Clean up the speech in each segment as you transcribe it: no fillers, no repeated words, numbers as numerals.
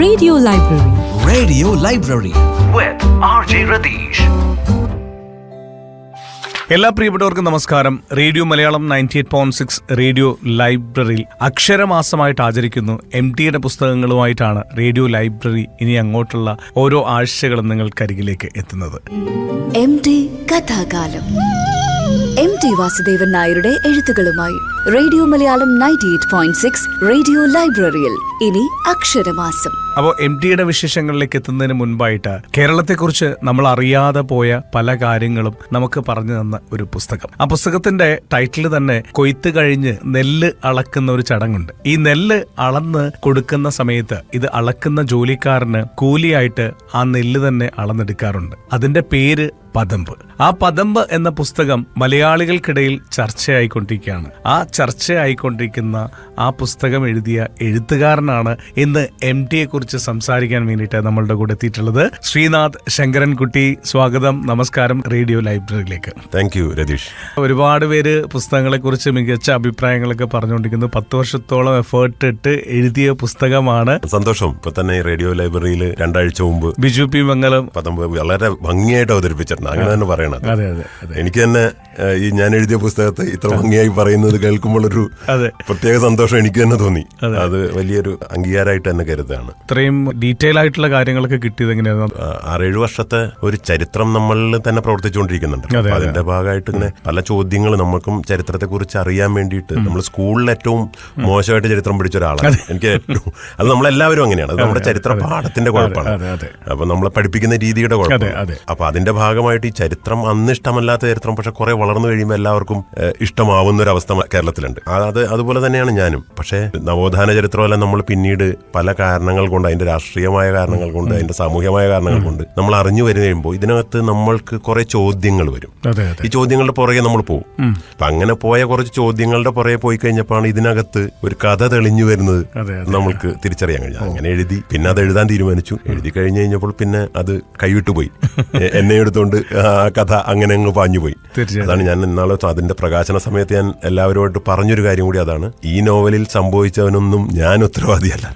Radio Library. Radio Library with RJ Radish. എല്ലാ പ്രിയപ്പെട്ടവർക്കും നമസ്കാരം. റേഡിയോ മലയാളം 98.6 റേഡിയോ ലൈബ്രറിയിൽ അക്ഷരമാസമായിട്ട് ആചരിക്കുന്നു. MTയുടെ പുസ്തകങ്ങളുമായിട്ടാണ് റേഡിയോ ലൈബ്രറി ഇനി അങ്ങോട്ടുള്ള ഓരോ ആഴ്ചകളും നിങ്ങൾക്കരികിലേക്ക് എത്തുന്നത്. MT കഥാകാലം. MT വാസുദേവൻ നായരുടെ എഴുത്തുകളുമായി റേഡിയോ മലയാളം 98.6 റേഡിയോ ലൈബ്രറിയിൽ ഇനി അക്ഷരമാസം. അപ്പോൾ MTയുടെ വിശേഷങ്ങളിലേക്ക് എത്തുന്നതിന് മുൻപായിട്ട് കേരളത്തെക്കുറിച്ച് നമ്മൾ അറിയാതെ പോയ പല കാര്യങ്ങളും നമുക്ക് പറഞ്ഞു തന്ന ഒരു പുസ്തകം. ആ പുസ്തകത്തിന്റെ ടൈറ്റിൽ തന്നെ കൊയ്ത്ത് കഴിഞ്ഞ് നെല്ല് അളക്കുന്ന ഒരു ചടങ്ങുണ്ട്. ഈ നെല്ല് അളന്ന് കൊടുക്കുന്ന സമയത്ത് ഇത് അളക്കുന്ന ജോലിക്കാരന് കൂലിയായിട്ട് ആ നെല്ല് തന്നെ അളന്നെടുക്കാറുണ്ട്. അതിന്റെ പേര് പദമ്പ്. ആ പദമ്പ് എന്ന പുസ്തകം മലയാളികൾക്കിടയിൽ ചർച്ചയായിക്കൊണ്ടിരിക്കുകയാണ്. ആ ചർച്ചയായിക്കൊണ്ടിരിക്കുന്ന ആ പുസ്തകം എഴുതിയ എഴുത്തുകാരനാണ് ഇന്ന് MTയെ കുറിച്ച് സംസാരിക്കാൻ വേണ്ടിയിട്ട് നമ്മളുടെ കൂടെ എത്തിയിട്ടുള്ളത്. ശ്രീനാഥ് ശങ്കരൻകുട്ടി, സ്വാഗതം, നമസ്കാരം റേഡിയോ ലൈബ്രറിയിലേക്ക്. Thank you Ratheesh. ഒരുപാട് പേര് പുസ്തകങ്ങളെ കുറിച്ച് മികച്ച അഭിപ്രായങ്ങളൊക്കെ പറഞ്ഞുകൊണ്ടിരിക്കുന്നു. 10 വർഷത്തോളം എഫേർട്ട് ഇട്ട് എഴുതിയ പുസ്തകമാണ്. സന്തോഷം. ഇപ്പൊ തന്നെ റേഡിയോ ലൈബ്രറിയിൽ 2 ആഴ്ച മുമ്പ് ബിജു പി മംഗലം പദമ്പ് വളരെ ഭംഗിയായിട്ട് അവതരിപ്പിച്ചിട്ടുണ്ട്. അങ്ങനെ തന്നെ പറയണം. അതെ അതെ. എനിക്ക് തന്നെ ഈ ഞാൻ എഴുതിയ പുസ്തകത്തെ ഇത്ര ഭംഗിയായി പറയുന്നത് കേൾക്കുമ്പോൾ ഒരു പ്രത്യേക സന്തോഷം എനിക്ക് തന്നെ തോന്നി. അത് വലിയൊരു അംഗീകാരമായിട്ട് തന്നെ കരുതാണ്. ഇത്രയും ഡീറ്റെയിൽ ആയിട്ടുള്ള കാര്യങ്ങളൊക്കെ കിട്ടിയത് എങ്ങനെയായിരുന്നു? 6-7 വർഷത്തെ ഒരു ചരിത്രം നമ്മളിൽ തന്നെ പ്രവർത്തിച്ചുകൊണ്ടിരിക്കുന്നുണ്ട്. അതിന്റെ ഭാഗമായിട്ട് ഇങ്ങനെ പല ചോദ്യങ്ങൾ നമുക്കും ചരിത്രത്തെ കുറിച്ച് അറിയാൻ വേണ്ടിയിട്ട് നമ്മൾ സ്കൂളിൽ ഏറ്റവും മോശമായിട്ട് ചരിത്രം പഠിച്ച ഒരാളാണ്. എനിക്ക് ഏറ്റവും അത് നമ്മളെല്ലാവരും അങ്ങനെയാണ്. അത് നമ്മുടെ ചരിത്ര പാഠത്തിന്റെ കുഴപ്പമാണ്. അപ്പൊ നമ്മളെ പഠിപ്പിക്കുന്ന രീതിയുടെ കുഴപ്പമാണ്. അപ്പൊ അതിന്റെ ഭാഗമായിട്ട് ഈ ചരിത്രം അന്ന് ഇഷ്ടമല്ലാത്ത ചരിത്രം പക്ഷെ കുറെ വളർന്നു കഴിയുമ്പോൾ എല്ലാവർക്കും ഇഷ്ടമാവുന്ന ഒരു അവസ്ഥ കേരളത്തിലുണ്ട്. അതുപോലെ തന്നെയാണ് ഞാനും. പക്ഷേ നവോത്ഥാന ചരിത്രമെല്ലാം നമ്മൾ പിന്നീട് പല കാരണങ്ങൾ കൊണ്ട്, അതിന്റെ രാഷ്ട്രീയമായ കാരണങ്ങൾ കൊണ്ട്, അതിന്റെ സാമൂഹ്യമായ കാരണങ്ങൾ കൊണ്ട് നമ്മൾ അറിഞ്ഞു വരുമ്പോൾ ഇതിനകത്ത് നമ്മൾക്ക് കുറെ ചോദ്യങ്ങൾ വരും. ഈ ചോദ്യങ്ങളുടെ പുറകെ നമ്മൾ പോകും. അപ്പൊ അങ്ങനെ പോയ കുറച്ച് ചോദ്യങ്ങളുടെ പുറകെ പോയി കഴിഞ്ഞപ്പോഴാണ് ഇതിനകത്ത് ഒരു കഥ തെളിഞ്ഞു വരുന്നത് നമ്മൾക്ക് തിരിച്ചറിയാൻ കഴിഞ്ഞു. അങ്ങനെ എഴുതി, പിന്നെ അത് എഴുതാൻ തീരുമാനിച്ചു. എഴുതി കഴിഞ്ഞു കഴിഞ്ഞപ്പോൾ പിന്നെ അത് കൈവിട്ടു പോയി. എന്നെ എടുത്തുകൊണ്ട് ആ കഥ അങ്ങനെ അങ്ങ് പാഞ്ഞുപോയി. അതാണ് ഞാൻ ഇന്നാളെ അതിന്റെ പ്രകാശന സമയത്ത് ഞാൻ എല്ലാവരുമായിട്ട് പറഞ്ഞൊരു കാര്യം കൂടി അതാണ്. ഈ നോവലിൽ സംഭവിച്ചവനൊന്നും ഞാൻ ഉത്തരവാദിയല്ല.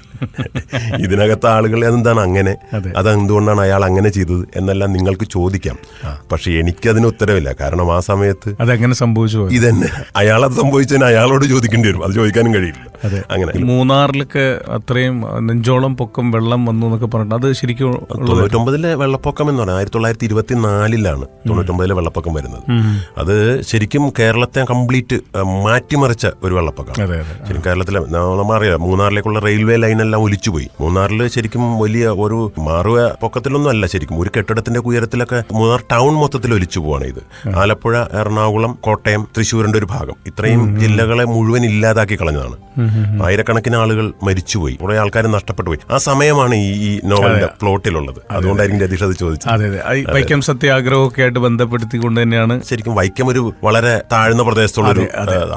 ഇതിനകത്ത് ആളുകളെ എന്താണ് അങ്ങനെ, അതെന്തുകൊണ്ടാണ് അയാൾ അങ്ങനെ ചെയ്തത് എന്നെല്ലാം നിങ്ങൾക്ക് ചോദിക്കാം. പക്ഷെ എനിക്കതിന് ഉത്തരവില്ല. കാരണം ആ സമയത്ത് അതെങ്ങനെ സംഭവിച്ചു ഇതന്നെ അയാളത് സംഭവിച്ചതിന് അയാളോട് ചോദിക്കേണ്ടി വരും. അത് ചോദിക്കാനും കഴിയില്ല. അങ്ങനെ മൂന്നാറിലൊക്കെ അത്രയും നെഞ്ചോളം പൊക്കം വെള്ളം വന്നു എന്നൊക്കെ പറഞ്ഞിട്ട് അത് ശരിക്കും 99-ലെ വെള്ളപ്പൊക്കം എന്ന് പറഞ്ഞാൽ 1924-ലാണ് 99-ലെ വെള്ളപ്പൊക്കം വരുന്നത്. അത് ശരിക്കും കേരളത്തെ കംപ്ലീറ്റ് മാറ്റിമറിച്ച ഒരു വെള്ളപ്പൊക്കം. ശരിക്കും കേരളത്തിലെ നമ്മളറിയാം, മൂന്നാറിലേക്കുള്ള റെയിൽവേ ലൈനെല്ലാം ഒലിച്ചുപോയി. മൂന്നാറിൽ ശരിക്കും വലിയ ഒരു മാറുക പൊക്കത്തിലൊന്നും അല്ല, ശരിക്കും ഒരു കെട്ടിടത്തിന്റെ ഉയരത്തിലൊക്കെ മൂന്നാർ ടൗൺ മൊത്തത്തിൽ ഒലിച്ചു പോവാണ്. ഇത് ആലപ്പുഴ, എറണാകുളം, കോട്ടയം, തൃശ്ശൂരിന്റെ ഒരു ഭാഗം, ഇത്രയും ജില്ലകളെ മുഴുവൻ ഇല്ലാതാക്കി കളഞ്ഞതാണ്. ആയിരക്കണക്കിന് ആളുകൾ മരിച്ചുപോയി, കുറെ ആൾക്കാർ നഷ്ടപ്പെട്ടു പോയി. ആ സമയമാണ് ഈ നോവലിന്റെ പ്ലോട്ടിലുള്ളത്. അതുകൊണ്ടായിരിക്കും രതീഷ് അത് ചോദിച്ചത്. വൈക്കം സത്യാഗ്രഹമൊക്കെ ആയിട്ട് ബന്ധപ്പെടുത്തിക്കൊണ്ട് തന്നെയാണ്. ശരിക്കും വൈക്കം ഒരു വളരെ താഴ്ന്ന പ്രദേശത്തുള്ളൊരു,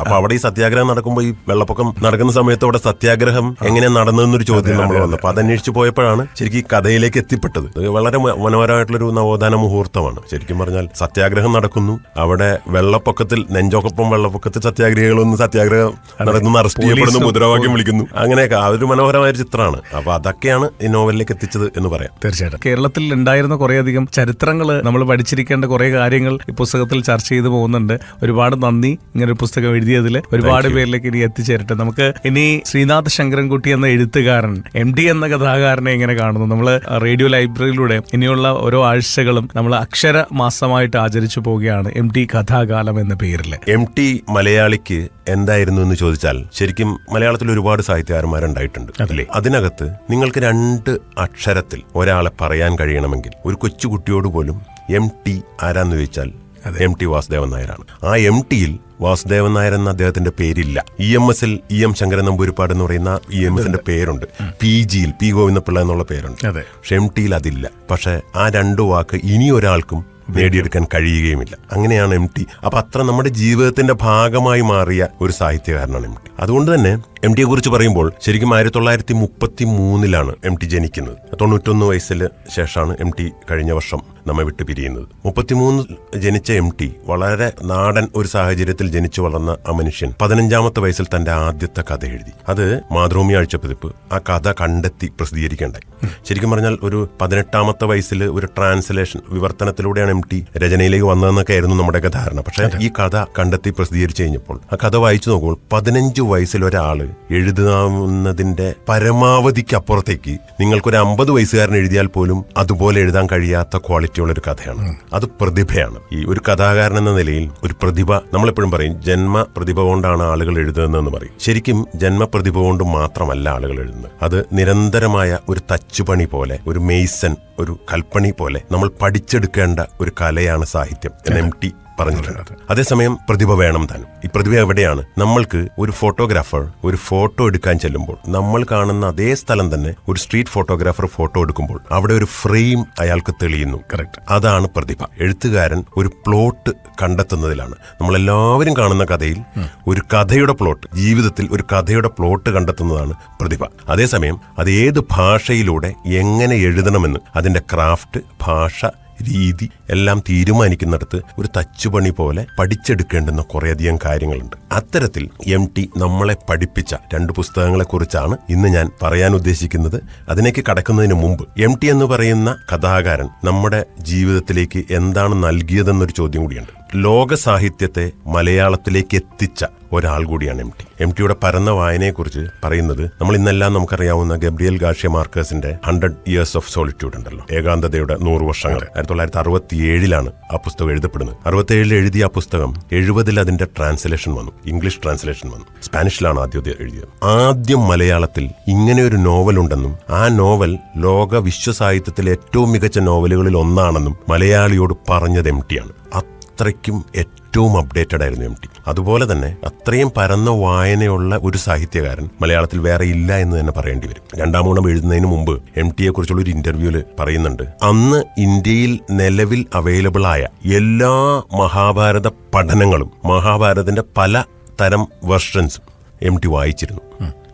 അപ്പൊ അവിടെ ഈ സത്യാഗ്രഹം നടക്കുമ്പോൾ, ഈ വെള്ളപ്പൊക്കം നടക്കുന്ന സമയത്ത് അവിടെ സത്യാഗ്രഹം എങ്ങനെ നടന്നതെന്നൊരു ചോദ്യം നമ്മൾ വന്നു. അപ്പൊ അതന്വേഷിച്ച് പോയപ്പോഴാണ് ശരിക്കും ഈ കഥയിലേക്ക് എത്തിപ്പെട്ടത്. വളരെ മനോഹരമായിട്ടുള്ളൊരു നവോത്ഥാന മുഹൂർത്തമാണ്. ശരിക്കും പറഞ്ഞാൽ സത്യാഗ്രഹം നടക്കുന്നു, അവിടെ വെള്ളപ്പൊക്കത്തിൽ, നെഞ്ചൊക്കൊപ്പം വെള്ളപ്പൊക്കത്തിൽ സത്യാഗ്രഹികളൊന്നും സത്യാഗ്രഹം നടത്തുന്ന അറസ്റ്റ് ചെയ്യപ്പെടുന്നു, മുദ്രാവാക്യം വിളിക്കുന്നു, അങ്ങനെയൊക്കെ അതൊരു മനോഹരമായ ചിത്രമാണ്. അപ്പൊ അതൊക്കെയാണ് ഈ നോവലിലേക്ക് എത്തിച്ചത് എന്ന് പറയാം. തീർച്ചയായിട്ടും കേരളത്തിൽ ഉണ്ടായിരുന്ന കുറേയധികം ചരിത്രങ്ങൾ, നമ്മൾ പഠിച്ചിരിക്കേണ്ട കുറെ കാര്യങ്ങൾ ഈ പുസ്തകത്തിൽ ചർച്ച ചെയ്തു പോകുന്നുണ്ട്. ഒരുപാട് നന്ദി ഇങ്ങനെ ഒരു പുസ്തകം എഴുതിയതിൽ. ഒരുപാട് പേരിലേക്ക് ഇനി എത്തിച്ചേരട്ടെ. നമുക്ക് ഇനി ശ്രീനാഥ് ശങ്കരൻകുട്ടി എന്ന എഴുത്തുകാരൻ, MT എന്ന കഥാകാരനെ എങ്ങനെ കാണുന്നു? നമ്മൾ റേഡിയോ ലൈബ്രറിയിലൂടെ ഇനിയുള്ള ഓരോ ആഴ്ചകളും നമ്മൾ അക്ഷര മാസമായിട്ട് ആചരിച്ചു പോവുകയാണ്, MT കഥാകാലം എന്ന പേരിൽ. MT മലയാളിക്ക് എന്തായിരുന്നു എന്ന് ചോദിച്ചാൽ, ശരിക്കും മലയാളത്തിൽ ഒരുപാട് സാഹിത്യകാരന്മാരുണ്ടായിട്ടുണ്ട് അല്ലേ? അതിനകത്ത് നിങ്ങൾക്ക് 2 അക്ഷരത്തിൽ ഒരാളെ പറയാൻ കഴിയണമെങ്കിൽ ഒരു കൊച്ചുകുട്ടിയോട് പോലും MT ആരാന്ന് ചോദിച്ചാൽ MT വാസുദേവൻ നായരാണ്. ആ MTയിൽ വാസുദേവൻ നായർ എന്ന അദ്ദേഹത്തിന്റെ പേരില്ല. EMSൽ EM ശങ്കരൻ നമ്പൂരിപ്പാട് എന്ന് പറയുന്ന EMSന്റെ പേരുണ്ട്. PGയിൽ P ഗോവിന്ദപിള്ള എന്നുള്ള പേരുണ്ട്. പക്ഷെ MTയിൽ അതില്ല. പക്ഷെ ആ 2 വാക്ക് ഇനി ഒരാൾക്കും നേടിയെടുക്കാൻ കഴിയുകയുമില്ല. അങ്ങനെയാണ് MT. അപ്പൊ അത്ര നമ്മുടെ ജീവിതത്തിന്റെ ഭാഗമായി മാറിയ ഒരു സാഹിത്യകാരനാണ് MT. അതുകൊണ്ട് തന്നെ എം ടിയെ കുറിച്ച് പറയുമ്പോൾ ശരിക്കും 1933 എം ടി ജനിക്കുന്നത്. 91 വയസ്സിൽ ശേഷമാണ് എം ടി കഴിഞ്ഞ വർഷം നമ്മെ വിട്ടു പിരിയുന്നത്. 33 ജനിച്ച എം ടി വളരെ നാടൻ ഒരു സാഹചര്യത്തിൽ ജനിച്ചു വളർന്ന ആ മനുഷ്യൻ 15-ാമത്തെ വയസ്സിൽ തന്റെ ആദ്യത്തെ കഥ എഴുതി. അത് മാതൃഭൂമി ആഴ്ചപ്പതിപ്പ് ആ കഥ കണ്ടെത്തി പ്രസിദ്ധീകരിക്കേണ്ടായി. ശരിക്കും പറഞ്ഞാൽ ഒരു 18-ാമത്തെ വയസ്സിൽ ഒരു ട്രാൻസ്ലേഷൻ വിവർത്തനത്തിലൂടെയാണ് എം ടി രചനയിലേക്ക് വന്നതെന്നൊക്കെ ആയിരുന്നു നമ്മുടെയൊക്കെ ധാരണ. പക്ഷേ ഈ കഥ കണ്ടെത്തി പ്രസിദ്ധീകരിച്ചു കഴിഞ്ഞപ്പോൾ ആ കഥ വായിച്ചു നോക്കുമ്പോൾ 15 വയസ്സിൽ ഒരാള് എഴുതാവുന്നതിന്റെ പരമാവധിക്കപ്പുറത്തേക്ക് നിങ്ങൾക്കൊരു 50 വയസ്സുകാരൻ എഴുതിയാൽ പോലും അതുപോലെ എഴുതാൻ കഴിയാത്ത ക്വാളിറ്റി ഉള്ള ഒരു കഥയാണ്. അത് പ്രതിഭയാണ്. ഈ ഒരു കഥാകാരൻ എന്ന നിലയിൽ ഒരു പ്രതിഭ, നമ്മളെപ്പോഴും പറയും ജന്മ പ്രതിഭ കൊണ്ടാണ് ആളുകൾ എഴുതുന്നതെന്ന് പറയും. ശരിക്കും ജന്മപ്രതിഭ കൊണ്ട് മാത്രമല്ല ആളുകൾ എഴുതുന്നത്. അത് നിരന്തരമായ ഒരു തച്ചുപണി പോലെ, ഒരു മെയ്സൺ, ഒരു കൽപ്പണി പോലെ നമ്മൾ പഠിച്ചെടുക്കേണ്ട ഒരു കലയാണ് സാഹിത്യം എന്ന് എം ടി പറഞ്ഞിട്ടുണ്ട്. അതേസമയം പ്രതിഭ വേണം താനും. ഈ പ്രതിഭ എവിടെയാണ്? നമ്മൾക്ക് ഒരു ഫോട്ടോഗ്രാഫർ ഒരു ഫോട്ടോ എടുക്കാൻ ചെല്ലുമ്പോൾ നമ്മൾ കാണുന്ന അതേ സ്ഥലം തന്നെ ഒരു സ്ട്രീറ്റ് ഫോട്ടോഗ്രാഫർ ഫോട്ടോ എടുക്കുമ്പോൾ അവിടെ ഒരു ഫ്രെയിം അയാൾക്ക് തെളിയുന്നു. കറക്റ്റ്. അതാണ് പ്രതിഭ. എഴുത്തുകാരൻ ഒരു പ്ലോട്ട് കണ്ടെത്തുന്നതിലാണ്. നമ്മളെല്ലാവരും കാണുന്ന കഥയിൽ ഒരു കഥയുടെ പ്ലോട്ട്, ജീവിതത്തിൽ ഒരു കഥയുടെ പ്ലോട്ട് കണ്ടെത്തുന്നതാണ് പ്രതിഭ. അതേസമയം അത് ഏത് ഭാഷയിലൂടെ എങ്ങനെ എഴുതണമെന്ന് അതിന്റെ ക്രാഫ്റ്റ്, ഭാഷ, രീതി എല്ലാം തീരുമാനിക്കുന്നിടത്ത് ഒരു തച്ചുപണി പോലെ പഠിച്ചെടുക്കേണ്ടുന്ന കുറേയധികം കാര്യങ്ങളുണ്ട്. അത്തരത്തിൽ എം ടി നമ്മളെ പഠിപ്പിച്ച 2 പുസ്തകങ്ങളെക്കുറിച്ചാണ് ഇന്ന് ഞാൻ പറയാൻ ഉദ്ദേശിക്കുന്നത്. അതിലേക്ക് കടക്കുന്നതിന് മുമ്പ് എം ടി എന്ന് പറയുന്ന കഥാകാരൻ നമ്മുടെ ജീവിതത്തിലേക്ക് എന്താണ് നൽകിയതെന്നൊരു ചോദ്യം കൂടിയുണ്ട്. ലോക സാഹിത്യത്തെ മലയാളത്തിലേക്ക് എത്തിച്ച ഒരാൾ കൂടിയാണ് എം ടി. എം ടിയുടെ പരന്ന വായനയെക്കുറിച്ച് പറയുന്നത് നമ്മൾ ഇന്നെല്ലാം നമുക്കറിയാവുന്ന Gabriel Garcia മാർക്കേസിന്റെ 100 Years of Solitude ഉണ്ടല്ലോ, ഏകാന്തതയുടെ 100 വർഷങ്ങൾ. 1967 ആ പുസ്തകം എഴുതപ്പെടുന്നത്. 67 എഴുതിയ ആ പുസ്തകം 70 അതിന്റെ ട്രാൻസ്ലേഷൻ വന്നു, ഇംഗ്ലീഷ് ട്രാൻസ്ലേഷൻ വന്നു. സ്പാനിഷിലാണ് ആദ്യം എഴുതിയത്. ആദ്യം മലയാളത്തിൽ ഇങ്ങനെ ഒരു നോവൽ ഉണ്ടെന്നും ആ നോവൽ ലോക വിശ്വസാഹിത്യത്തിലെ ഏറ്റവും മികച്ച നോവലുകളിൽ ഒന്നാണെന്നും മലയാളിയോട് പറഞ്ഞത് എം ടിയാണ്. അത്രയ്ക്കും ഏറ്റവും അപ്ഡേറ്റഡ് ആയിരുന്നു എം ടി. അതുപോലെ തന്നെ അത്രയും പരന്ന വായനയുള്ള ഒരു സാഹിത്യകാരൻ മലയാളത്തിൽ വേറെ ഇല്ല എന്ന് തന്നെ പറയേണ്ടി വരും. 2-ാം ഊഴം എഴുതുന്നതിന് മുമ്പ് എം ടിയെ കുറിച്ചുള്ള ഒരു ഇന്റർവ്യൂവിൽ പറയുന്നുണ്ട്, അന്ന് ഇന്ത്യയിൽ നിലവിൽ അവൈലബിൾ ആയ എല്ലാ മഹാഭാരത പഠനങ്ങളും, മഹാഭാരതത്തിന്റെ പല തരം വെർഷൻസും എം ടി വായിച്ചിരുന്നു.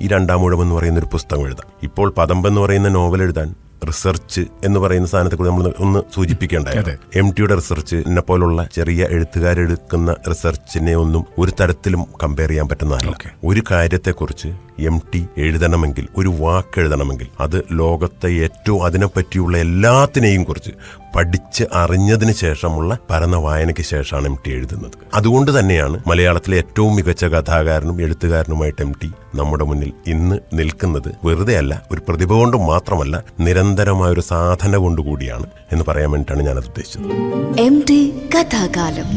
ഈ 2-ാം ഊഴം എന്ന് പറയുന്ന ഒരു പുസ്തകം എഴുതാൻ, ഇപ്പോൾ പദമ്പ് എന്ന് പറയുന്ന നോവൽ എഴുതാൻ റിസർച്ച് എന്ന് പറയുന്ന സാധനത്തെ കൂടി നമ്മൾ ഒന്ന് സൂചിപ്പിക്കേണ്ടായിരുന്നു. എം ടിയുടെ റിസർച്ച് എന്നെ പോലുള്ള ചെറിയ എഴുത്തുകാരെടുക്കുന്ന റിസർച്ചിനെ ഒന്നും ഒരു തരത്തിലും കമ്പയർ ചെയ്യാൻ പറ്റുന്നതല്ല. ഒരു കാര്യത്തെക്കുറിച്ച് എം ടി എഴുതണമെങ്കിൽ, ഒരു വാക്ക് എഴുതണമെങ്കിൽ, അത് ലോകത്തെ ഏറ്റവും അതിനെപ്പറ്റിയുള്ള എല്ലാത്തിനെയും കുറിച്ച് പഠിച്ച് അറിഞ്ഞതിന് ശേഷമുള്ള പരന്ന വായനയ്ക്ക് ശേഷമാണ് എം ടി എഴുതുന്നത്. അതുകൊണ്ട് തന്നെയാണ് മലയാളത്തിലെ ഏറ്റവും മികച്ച കഥാകാരനും എഴുത്തുകാരനുമായിട്ട് എം ടി നമ്മുടെ മുന്നിൽ ഇന്ന് നിൽക്കുന്നത്. വെറുതെ അല്ല, ഒരു പ്രതിഭ കൊണ്ടും മാത്രമല്ല, നിരന്തരമായ ഒരു സാധന കൊണ്ടുകൂടിയാണ് എന്ന് പറയാൻ വേണ്ടിയിട്ടാണ് ഞാനത് ഉദ്ദേശിച്ചത്. എം ടി കഥാകാലം.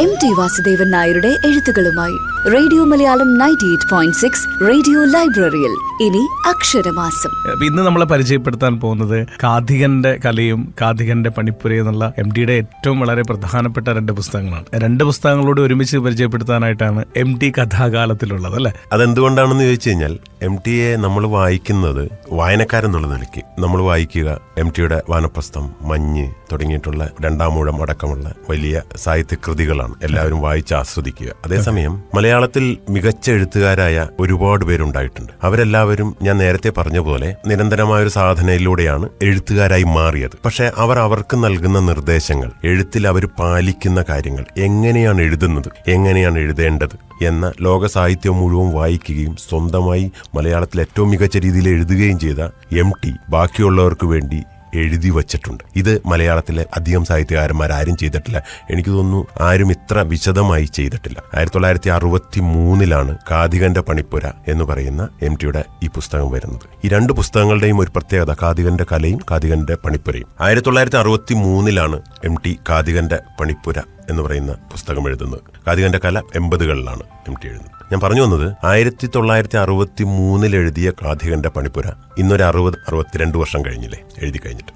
എം ടി വാസുദേവൻ നായരുടെ എഴുത്തുകളുമായി റേഡിയോ മലയാളം 98.6 റേഡിയോ ലൈബ്രറിയിൽ ഇനി അക്ഷരമാസം. ഇന്ന് നമ്മളെ പരിചയപ്പെടുത്താൻ പോകുന്നത് കാഥികന്റെ കലയും കാഥികന്റെ പണിപ്പുരയും എന്നുള്ള എം ടിയുടെ ഏറ്റവും വളരെ പ്രധാനപ്പെട്ട 2 പുസ്തകങ്ങളാണ്. 2 പുസ്തകങ്ങളോട് ഒരുമിച്ച് പരിചയപ്പെടുത്താനായിട്ടാണ് എം ടി കഥാകാലത്തിലുള്ളത്, അല്ലെ? അതെന്തുകൊണ്ടാണെന്ന് ചോദിച്ചു കഴിഞ്ഞാൽ എം ടിയെ നമ്മൾ വായിക്കുന്നത്, വായനക്കാരെന്നുള്ള നിലയ്ക്ക് നമ്മൾ വായിക്കുക എം ടിയുടെ വാനപ്രസ്ഥം, മഞ്ഞ് തുടങ്ങിയിട്ടുള്ള 2-ാം ഊഴം അടക്കമുള്ള വലിയ സാഹിത്യകൃതികളാണ്. എല്ലാവരും വായിച്ച് ആസ്വദിക്കുക. അതേസമയം മലയാളത്തിൽ മികച്ച എഴുത്തുകാരായ ഒരുപാട് പേരുണ്ടായിട്ടുണ്ട്. അവരെല്ലാവരും ഞാൻ നേരത്തെ പറഞ്ഞ പോലെ നിരന്തരമായ ഒരു സാധനയിലൂടെയാണ് എഴുത്തുകാരായി മാറിയത്. പക്ഷെ അവർക്ക് നൽകുന്ന നിർദ്ദേശങ്ങൾ, എഴുത്തിൽ അവർ പാലിക്കുന്ന കാര്യങ്ങൾ, എങ്ങനെയാണ് എഴുതുന്നത്, എങ്ങനെയാണ് എഴുതേണ്ടത് എന്ന ലോക സാഹിത്യം മുഴുവൻ വായിക്കുകയും സ്വന്തമായി മലയാളത്തിൽ ഏറ്റവും മികച്ച രീതിയിൽ എഴുതുകയും ചെയ്ത എം ടി ബാക്കിയുള്ളവർക്ക് വേണ്ടി എഴുതി വച്ചിട്ടുണ്ട്. ഇത് മലയാളത്തിലെ അധികം സാഹിത്യകാരന്മാരും ചെയ്തിട്ടില്ല. എനിക്ക് തോന്നുന്നു ആരും ഇത്ര വിശദമായി ചെയ്തിട്ടില്ല. 1963 കാഥികന്റെ പണിപ്പുര എന്ന് പറയുന്ന എം ടിയുടെ ഈ പുസ്തകം വരുന്നത്. ഈ 2 പുസ്തകങ്ങളുടെയും ഒരു പ്രത്യേകത കാഥികന്റെ കലയും കാഥികന്റെ പണിപ്പുരയും. 1963 എം ടി കാഥികന്റെ പണിപ്പുര എന്ന് പറയുന്ന പുസ്തകം എഴുതുന്നത്. കാഥികന്റെ കല 80കളിലാണ് എം ടി എഴുതുന്നത്. ഞാൻ പറഞ്ഞു വന്നത് 1963 എഴുതിയ കാഥികന്റെ പണിപ്പുര ഇന്നൊരു 60-62 വർഷം കഴിഞ്ഞില്ലേ എഴുതി കഴിഞ്ഞിട്ട്.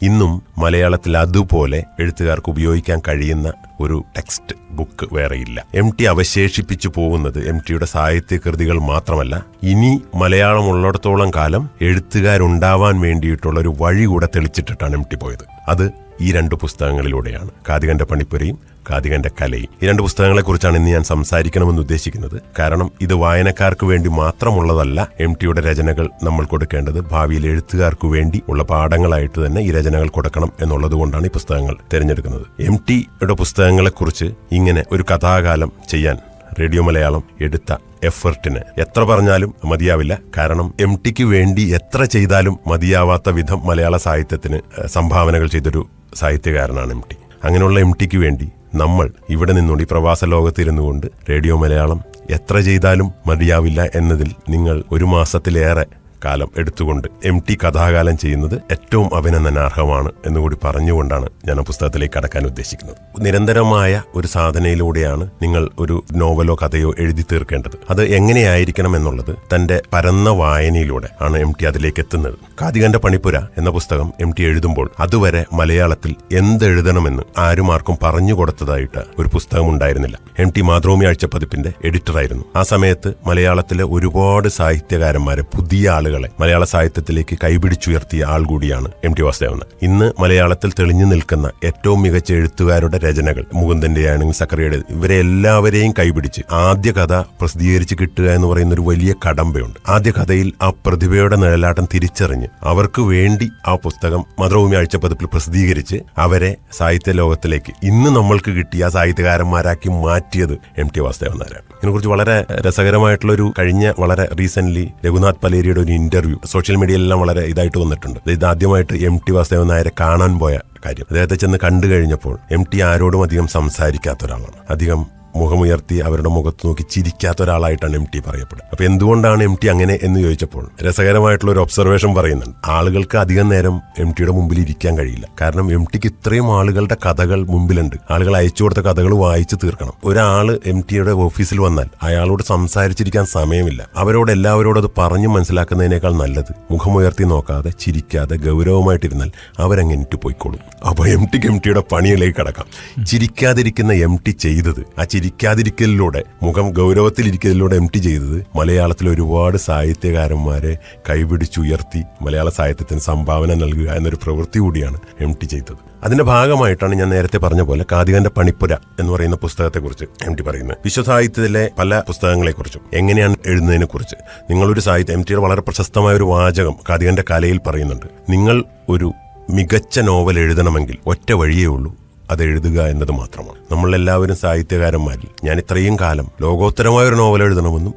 ഇന്നും മലയാളത്തിൽ അതുപോലെ എഴുത്തുകാർക്ക് ഉപയോഗിക്കാൻ കഴിയുന്ന ഒരു ടെക്സ്റ്റ് ബുക്ക് വേറെയില്ല. എം ടി അവശേഷിപ്പിച്ചു പോകുന്നത് എം ടിയുടെ സാഹിത്യകൃതികൾ മാത്രമല്ല, ഇനി മലയാളം ഉള്ളിടത്തോളം കാലം എഴുത്തുകാരുണ്ടാവാൻ വേണ്ടിയിട്ടുള്ള ഒരു വഴി കൂടെ തെളിച്ചിട്ടിട്ടാണ് എം ടി പോയത്. അത് ഈ 2 പുസ്തകങ്ങളിലൂടെയാണ്. കാതികന്റെ പണിപ്പുരയും കാതികന്റെ കലയും. ഈ 2 പുസ്തകങ്ങളെക്കുറിച്ചാണ് ഇന്ന് ഞാൻ സംസാരിക്കണമെന്ന് ഉദ്ദേശിക്കുന്നത്. കാരണം ഇത് വായനക്കാർക്ക് വേണ്ടി മാത്രമുള്ളതല്ല. MTയുടെ രചനകൾ നമ്മൾ കൊടുക്കേണ്ടത് ഭാവിയിൽ എഴുത്തുകാർക്ക് വേണ്ടി ഉള്ള പാഠങ്ങളായിട്ട് തന്നെ ഈ രചനകൾ കൊടുക്കണം എന്നുള്ളത് കൊണ്ടാണ് ഈ പുസ്തകങ്ങൾ തിരഞ്ഞെടുക്കുന്നത്. MTയുടെ പുസ്തകങ്ങളെക്കുറിച്ച് ഇങ്ങനെ ഒരു കഥാകാലം ചെയ്യാൻ റേഡിയോ മലയാളം എടുത്ത എഫർട്ടിന് എത്ര പറഞ്ഞാലും മതിയാവില്ല. കാരണം MTക്ക് വേണ്ടി എത്ര ചെയ്താലും മതിയാവാത്ത വിധം മലയാള സാഹിത്യത്തിന് സംഭാവനകൾ ചെയ്തൊരു സാഹിത്യകാരനാണ് MT. അങ്ങനെയുള്ള MTക്ക് വേണ്ടി നമ്മൾ ഇവിടെ നിന്നുകൊണ്ട് ഈ പ്രവാസ ലോകത്തിരുന്നുകൊണ്ട് റേഡിയോ മലയാളം എത്ര ചെയ്താലും മതിയാവില്ല എന്നതിൽ നിങ്ങൾ 1 മാസത്തിലേറെ കാലം എടുത്തുകൊണ്ട് MT കഥാകാലം ചെയ്യുന്നത് ഏറ്റവും അഭിനന്ദനാർഹമാണ് എന്നുകൂടി പറഞ്ഞുകൊണ്ടാണ് ഞാൻ ആ പുസ്തകത്തിലേക്ക് കടക്കാൻ ഉദ്ദേശിക്കുന്നത്. നിരന്തരമായ ഒരു സാധനയിലൂടെയാണ് നിങ്ങൾ ഒരു നോവലോ കഥയോ എഴുതി തീർക്കേണ്ടത്. അത് എങ്ങനെയായിരിക്കണം എന്നുള്ളത് തന്റെ പരന്ന വായനയിലൂടെ ആണ് MT അതിലേക്ക് എത്തുന്നത്. കാതികന്റെ പണിപ്പുര എന്ന പുസ്തകം MT എഴുതുമ്പോൾ അതുവരെ മലയാളത്തിൽ എന്തെഴുതണമെന്ന് ആർക്കും പറഞ്ഞു കൊടുത്തതായിട്ട് ഒരു പുസ്തകം ഉണ്ടായിരുന്നില്ല. MT മാതൃഭൂമി ആഴ്ചപ്പതിപ്പിന്റെ എഡിറ്ററായിരുന്നു. ആ സമയത്ത് മലയാളത്തിലെ ഒരുപാട് സാഹിത്യകാരന്മാരെ, പുതിയ ആളുകളെ മലയാള സാഹിത്യത്തിലേക്ക് കൈപിടിച്ചുയർത്തിയ ആൾ കൂടിയാണ് MT വാസുദേവൻ. ഇന്ന് മലയാളത്തിൽ തെളിഞ്ഞു നിൽക്കുന്ന ഏറ്റവും മികച്ച എഴുത്തുകാരുടെ രചനകൾ, മുകുന്ദന്റെ ആണെങ്കിൽ സക്കറിയുടെ, ഇവരെ എല്ലാവരെയും കൈപിടിച്ച് ആദ്യ കഥ പ്രസിദ്ധീകരിച്ച് കിട്ടുക എന്ന് പറയുന്ന ഒരു വലിയ കടമ്പയുണ്ട്. ആദ്യ കഥയിൽ ആ പ്രതിഭയുടെ നിഴലാട്ടം തിരിച്ചറിഞ്ഞ് അവർക്ക് വേണ്ടി ആ പുസ്തകം മാതൃഭൂമി ആഴ്ചപ്പതിപ്പിൽ പ്രസിദ്ധീകരിച്ച് അവരെ സാഹിത്യ ലോകത്തിലേക്ക് ഇന്ന് നമ്മൾക്ക് കിട്ടിയ സാഹിത്യകാരന്മാരാക്കി മാറ്റിയത് MT വാസുദേവൻ നായരാണ്. ഇതിനെക്കുറിച്ച് വളരെ രസകരമായിട്ടുള്ള ഒരു കഴിഞ്ഞ വളരെ റീസെന്റ് രഘുനാഥ് പലേരിയുടെ ഒരു ഇന്റർവ്യൂ സോഷ്യൽ മീഡിയയിലെല്ലാം വളരെ ഇതായിട്ട് വന്നിട്ടുണ്ട്. ഇത് ആദ്യമായിട്ട് MT വാസുദേവൻ നായരെ കാണാൻ പോയ കാര്യം. അദ്ദേഹത്തെ ചെന്ന് കണ്ടു കഴിഞ്ഞപ്പോൾ MT ആരോടും അധികം സംസാരിക്കാത്ത ഒരാളാണ്. അധികം മുഖമുയർത്തി അവരുടെ മുഖത്ത് നോക്കി ചിരിക്കാത്ത ഒരാളായിട്ടാണ് MT പറയപ്പെടുന്നത്. അപ്പൊ എന്തുകൊണ്ടാണ് MT അങ്ങനെ എന്ന് ചോദിച്ചപ്പോൾ രസകരമായിട്ടുള്ള ഒരു ഒബ്സർവേഷൻ പറയുന്നുണ്ട്. ആളുകൾക്ക് അധികം നേരം MTയുടെ മുമ്പിൽ ഇരിക്കാൻ കഴിയില്ല. കാരണം MTക്ക് ഇത്രയും ആളുകളുടെ കഥകൾ മുമ്പിലുണ്ട്. ആളുകൾ അയച്ചു കൊടുത്ത കഥകൾ വായിച്ചു തീർക്കണം. ഒരാള് MTയുടെ ഓഫീസിൽ വന്നാൽ അയാളോട് സംസാരിച്ചിരിക്കാൻ സമയമില്ല. അവരോട് എല്ലാവരോടും അത് പറഞ്ഞു മനസ്സിലാക്കുന്നതിനേക്കാൾ നല്ലത് മുഖമുയർത്തി നോക്കാതെ ചിരിക്കാതെ ഗൗരവമായിട്ടിരുന്നാൽ അവരങ്ങനെ പോയിക്കോളും. അപ്പൊ MTയുടെ പണിയിലേക്ക് കടക്കാം. ചിരിക്കാതിരിക്കുന്ന MT ചെയ്തത്, ആ ചിരിക്കാതിരിക്കലിലൂടെ, മുഖം ഗൗരവത്തിലിരിക്കലിലൂടെ MT ചെയ്തത് മലയാളത്തിൽ ഒരുപാട് സാഹിത്യകാരന്മാരെ കൈപിടിച്ചുയർത്തി മലയാള സാഹിത്യത്തിന് സംഭാവന നൽകുക എന്നൊരു പ്രവൃത്തി കൂടിയാണ് MT ചെയ്തത്. അതിന്റെ ഭാഗമായിട്ടാണ് ഞാൻ നേരത്തെ പറഞ്ഞ പോലെ കാതികന്റെ പണിപ്പുര എന്ന് പറയുന്ന പുസ്തകത്തെക്കുറിച്ച് MT പറയുന്നത്. വിശ്വസാഹിത്യത്തിലെ പല പുസ്തകങ്ങളെക്കുറിച്ചും എങ്ങനെയാണ് എഴുതുന്നതിനെ കുറിച്ച് നിങ്ങളൊരു MTയുടെ വളരെ പ്രശസ്തമായ ഒരു വാചകം കാതികന്റെ കലയിൽ പറയുന്നുണ്ട്. നിങ്ങൾ ഒരു മികച്ച നോവൽ എഴുതണമെങ്കിൽ ഒറ്റ വഴിയേ ഉള്ളൂ, അത് എഴുതുക എന്നത് മാത്രമാണ്. നമ്മളെല്ലാവരും സാഹിത്യകാരന്മാരിൽ ഞാൻ ഇത്രയും കാലം ലോകോത്തരമായ ഒരു നോവൽ എഴുതണമെന്നും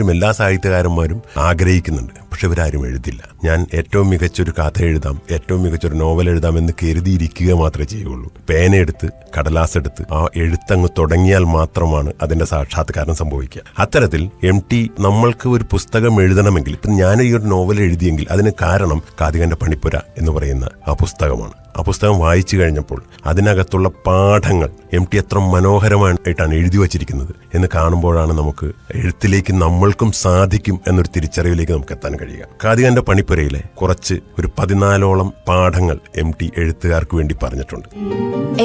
എല്ലാ സാഹിത്യകാരന്മാരും ആഗ്രഹിക്കുന്നുണ്ട്. പക്ഷെ ഇവരാരും എഴുതില്ല. ഞാൻ ഏറ്റവും മികച്ചൊരു കഥ എഴുതാം, ഏറ്റവും മികച്ചൊരു നോവൽ എഴുതാം എന്ന് കരുതിയിരിക്കുക മാത്രമേ ചെയ്യുള്ളൂ. പേനയെടുത്ത് കടലാസ് എടുത്ത് ആ എഴുത്തങ്ങ് തുടങ്ങിയാൽ മാത്രമാണ് അതിന്റെ സാക്ഷാത്കാരം സംഭവിക്കുക. അത്തരത്തിൽ MT നമ്മൾക്ക് ഒരു പുസ്തകം എഴുതണമെങ്കിൽ, ഇപ്പം ഞാൻ ഈ ഒരു നോവൽ എഴുതിയെങ്കിൽ അതിന് കാരണം കാതികന്റെ പണിപ്പുര എന്ന് പറയുന്ന ആ പുസ്തകമാണ്. ആ പുസ്തകം വായിച്ചു കഴിഞ്ഞപ്പോൾ അതിനകത്തുള്ള പാഠങ്ങൾ MT എത്ര മനോഹരമായിട്ടാണ് എഴുതി വച്ചിരിക്കുന്നത് എന്ന് കാണുമ്പോഴാണ് നമുക്ക് എഴുത്തിലേക്ക് നമ്മൾക്കും സാധിക്കും എന്നൊരു തിരിച്ചറിവിലേക്ക് നമുക്ക് എത്താൻ കഴിയുക. കാതികന്റെ പണിപ്പുരയിലെ കുറച്ച് ഒരു 14ഓളം പാഠങ്ങൾ MT എഴുത്തുകാർക്ക് വേണ്ടി പറഞ്ഞിട്ടുണ്ട്.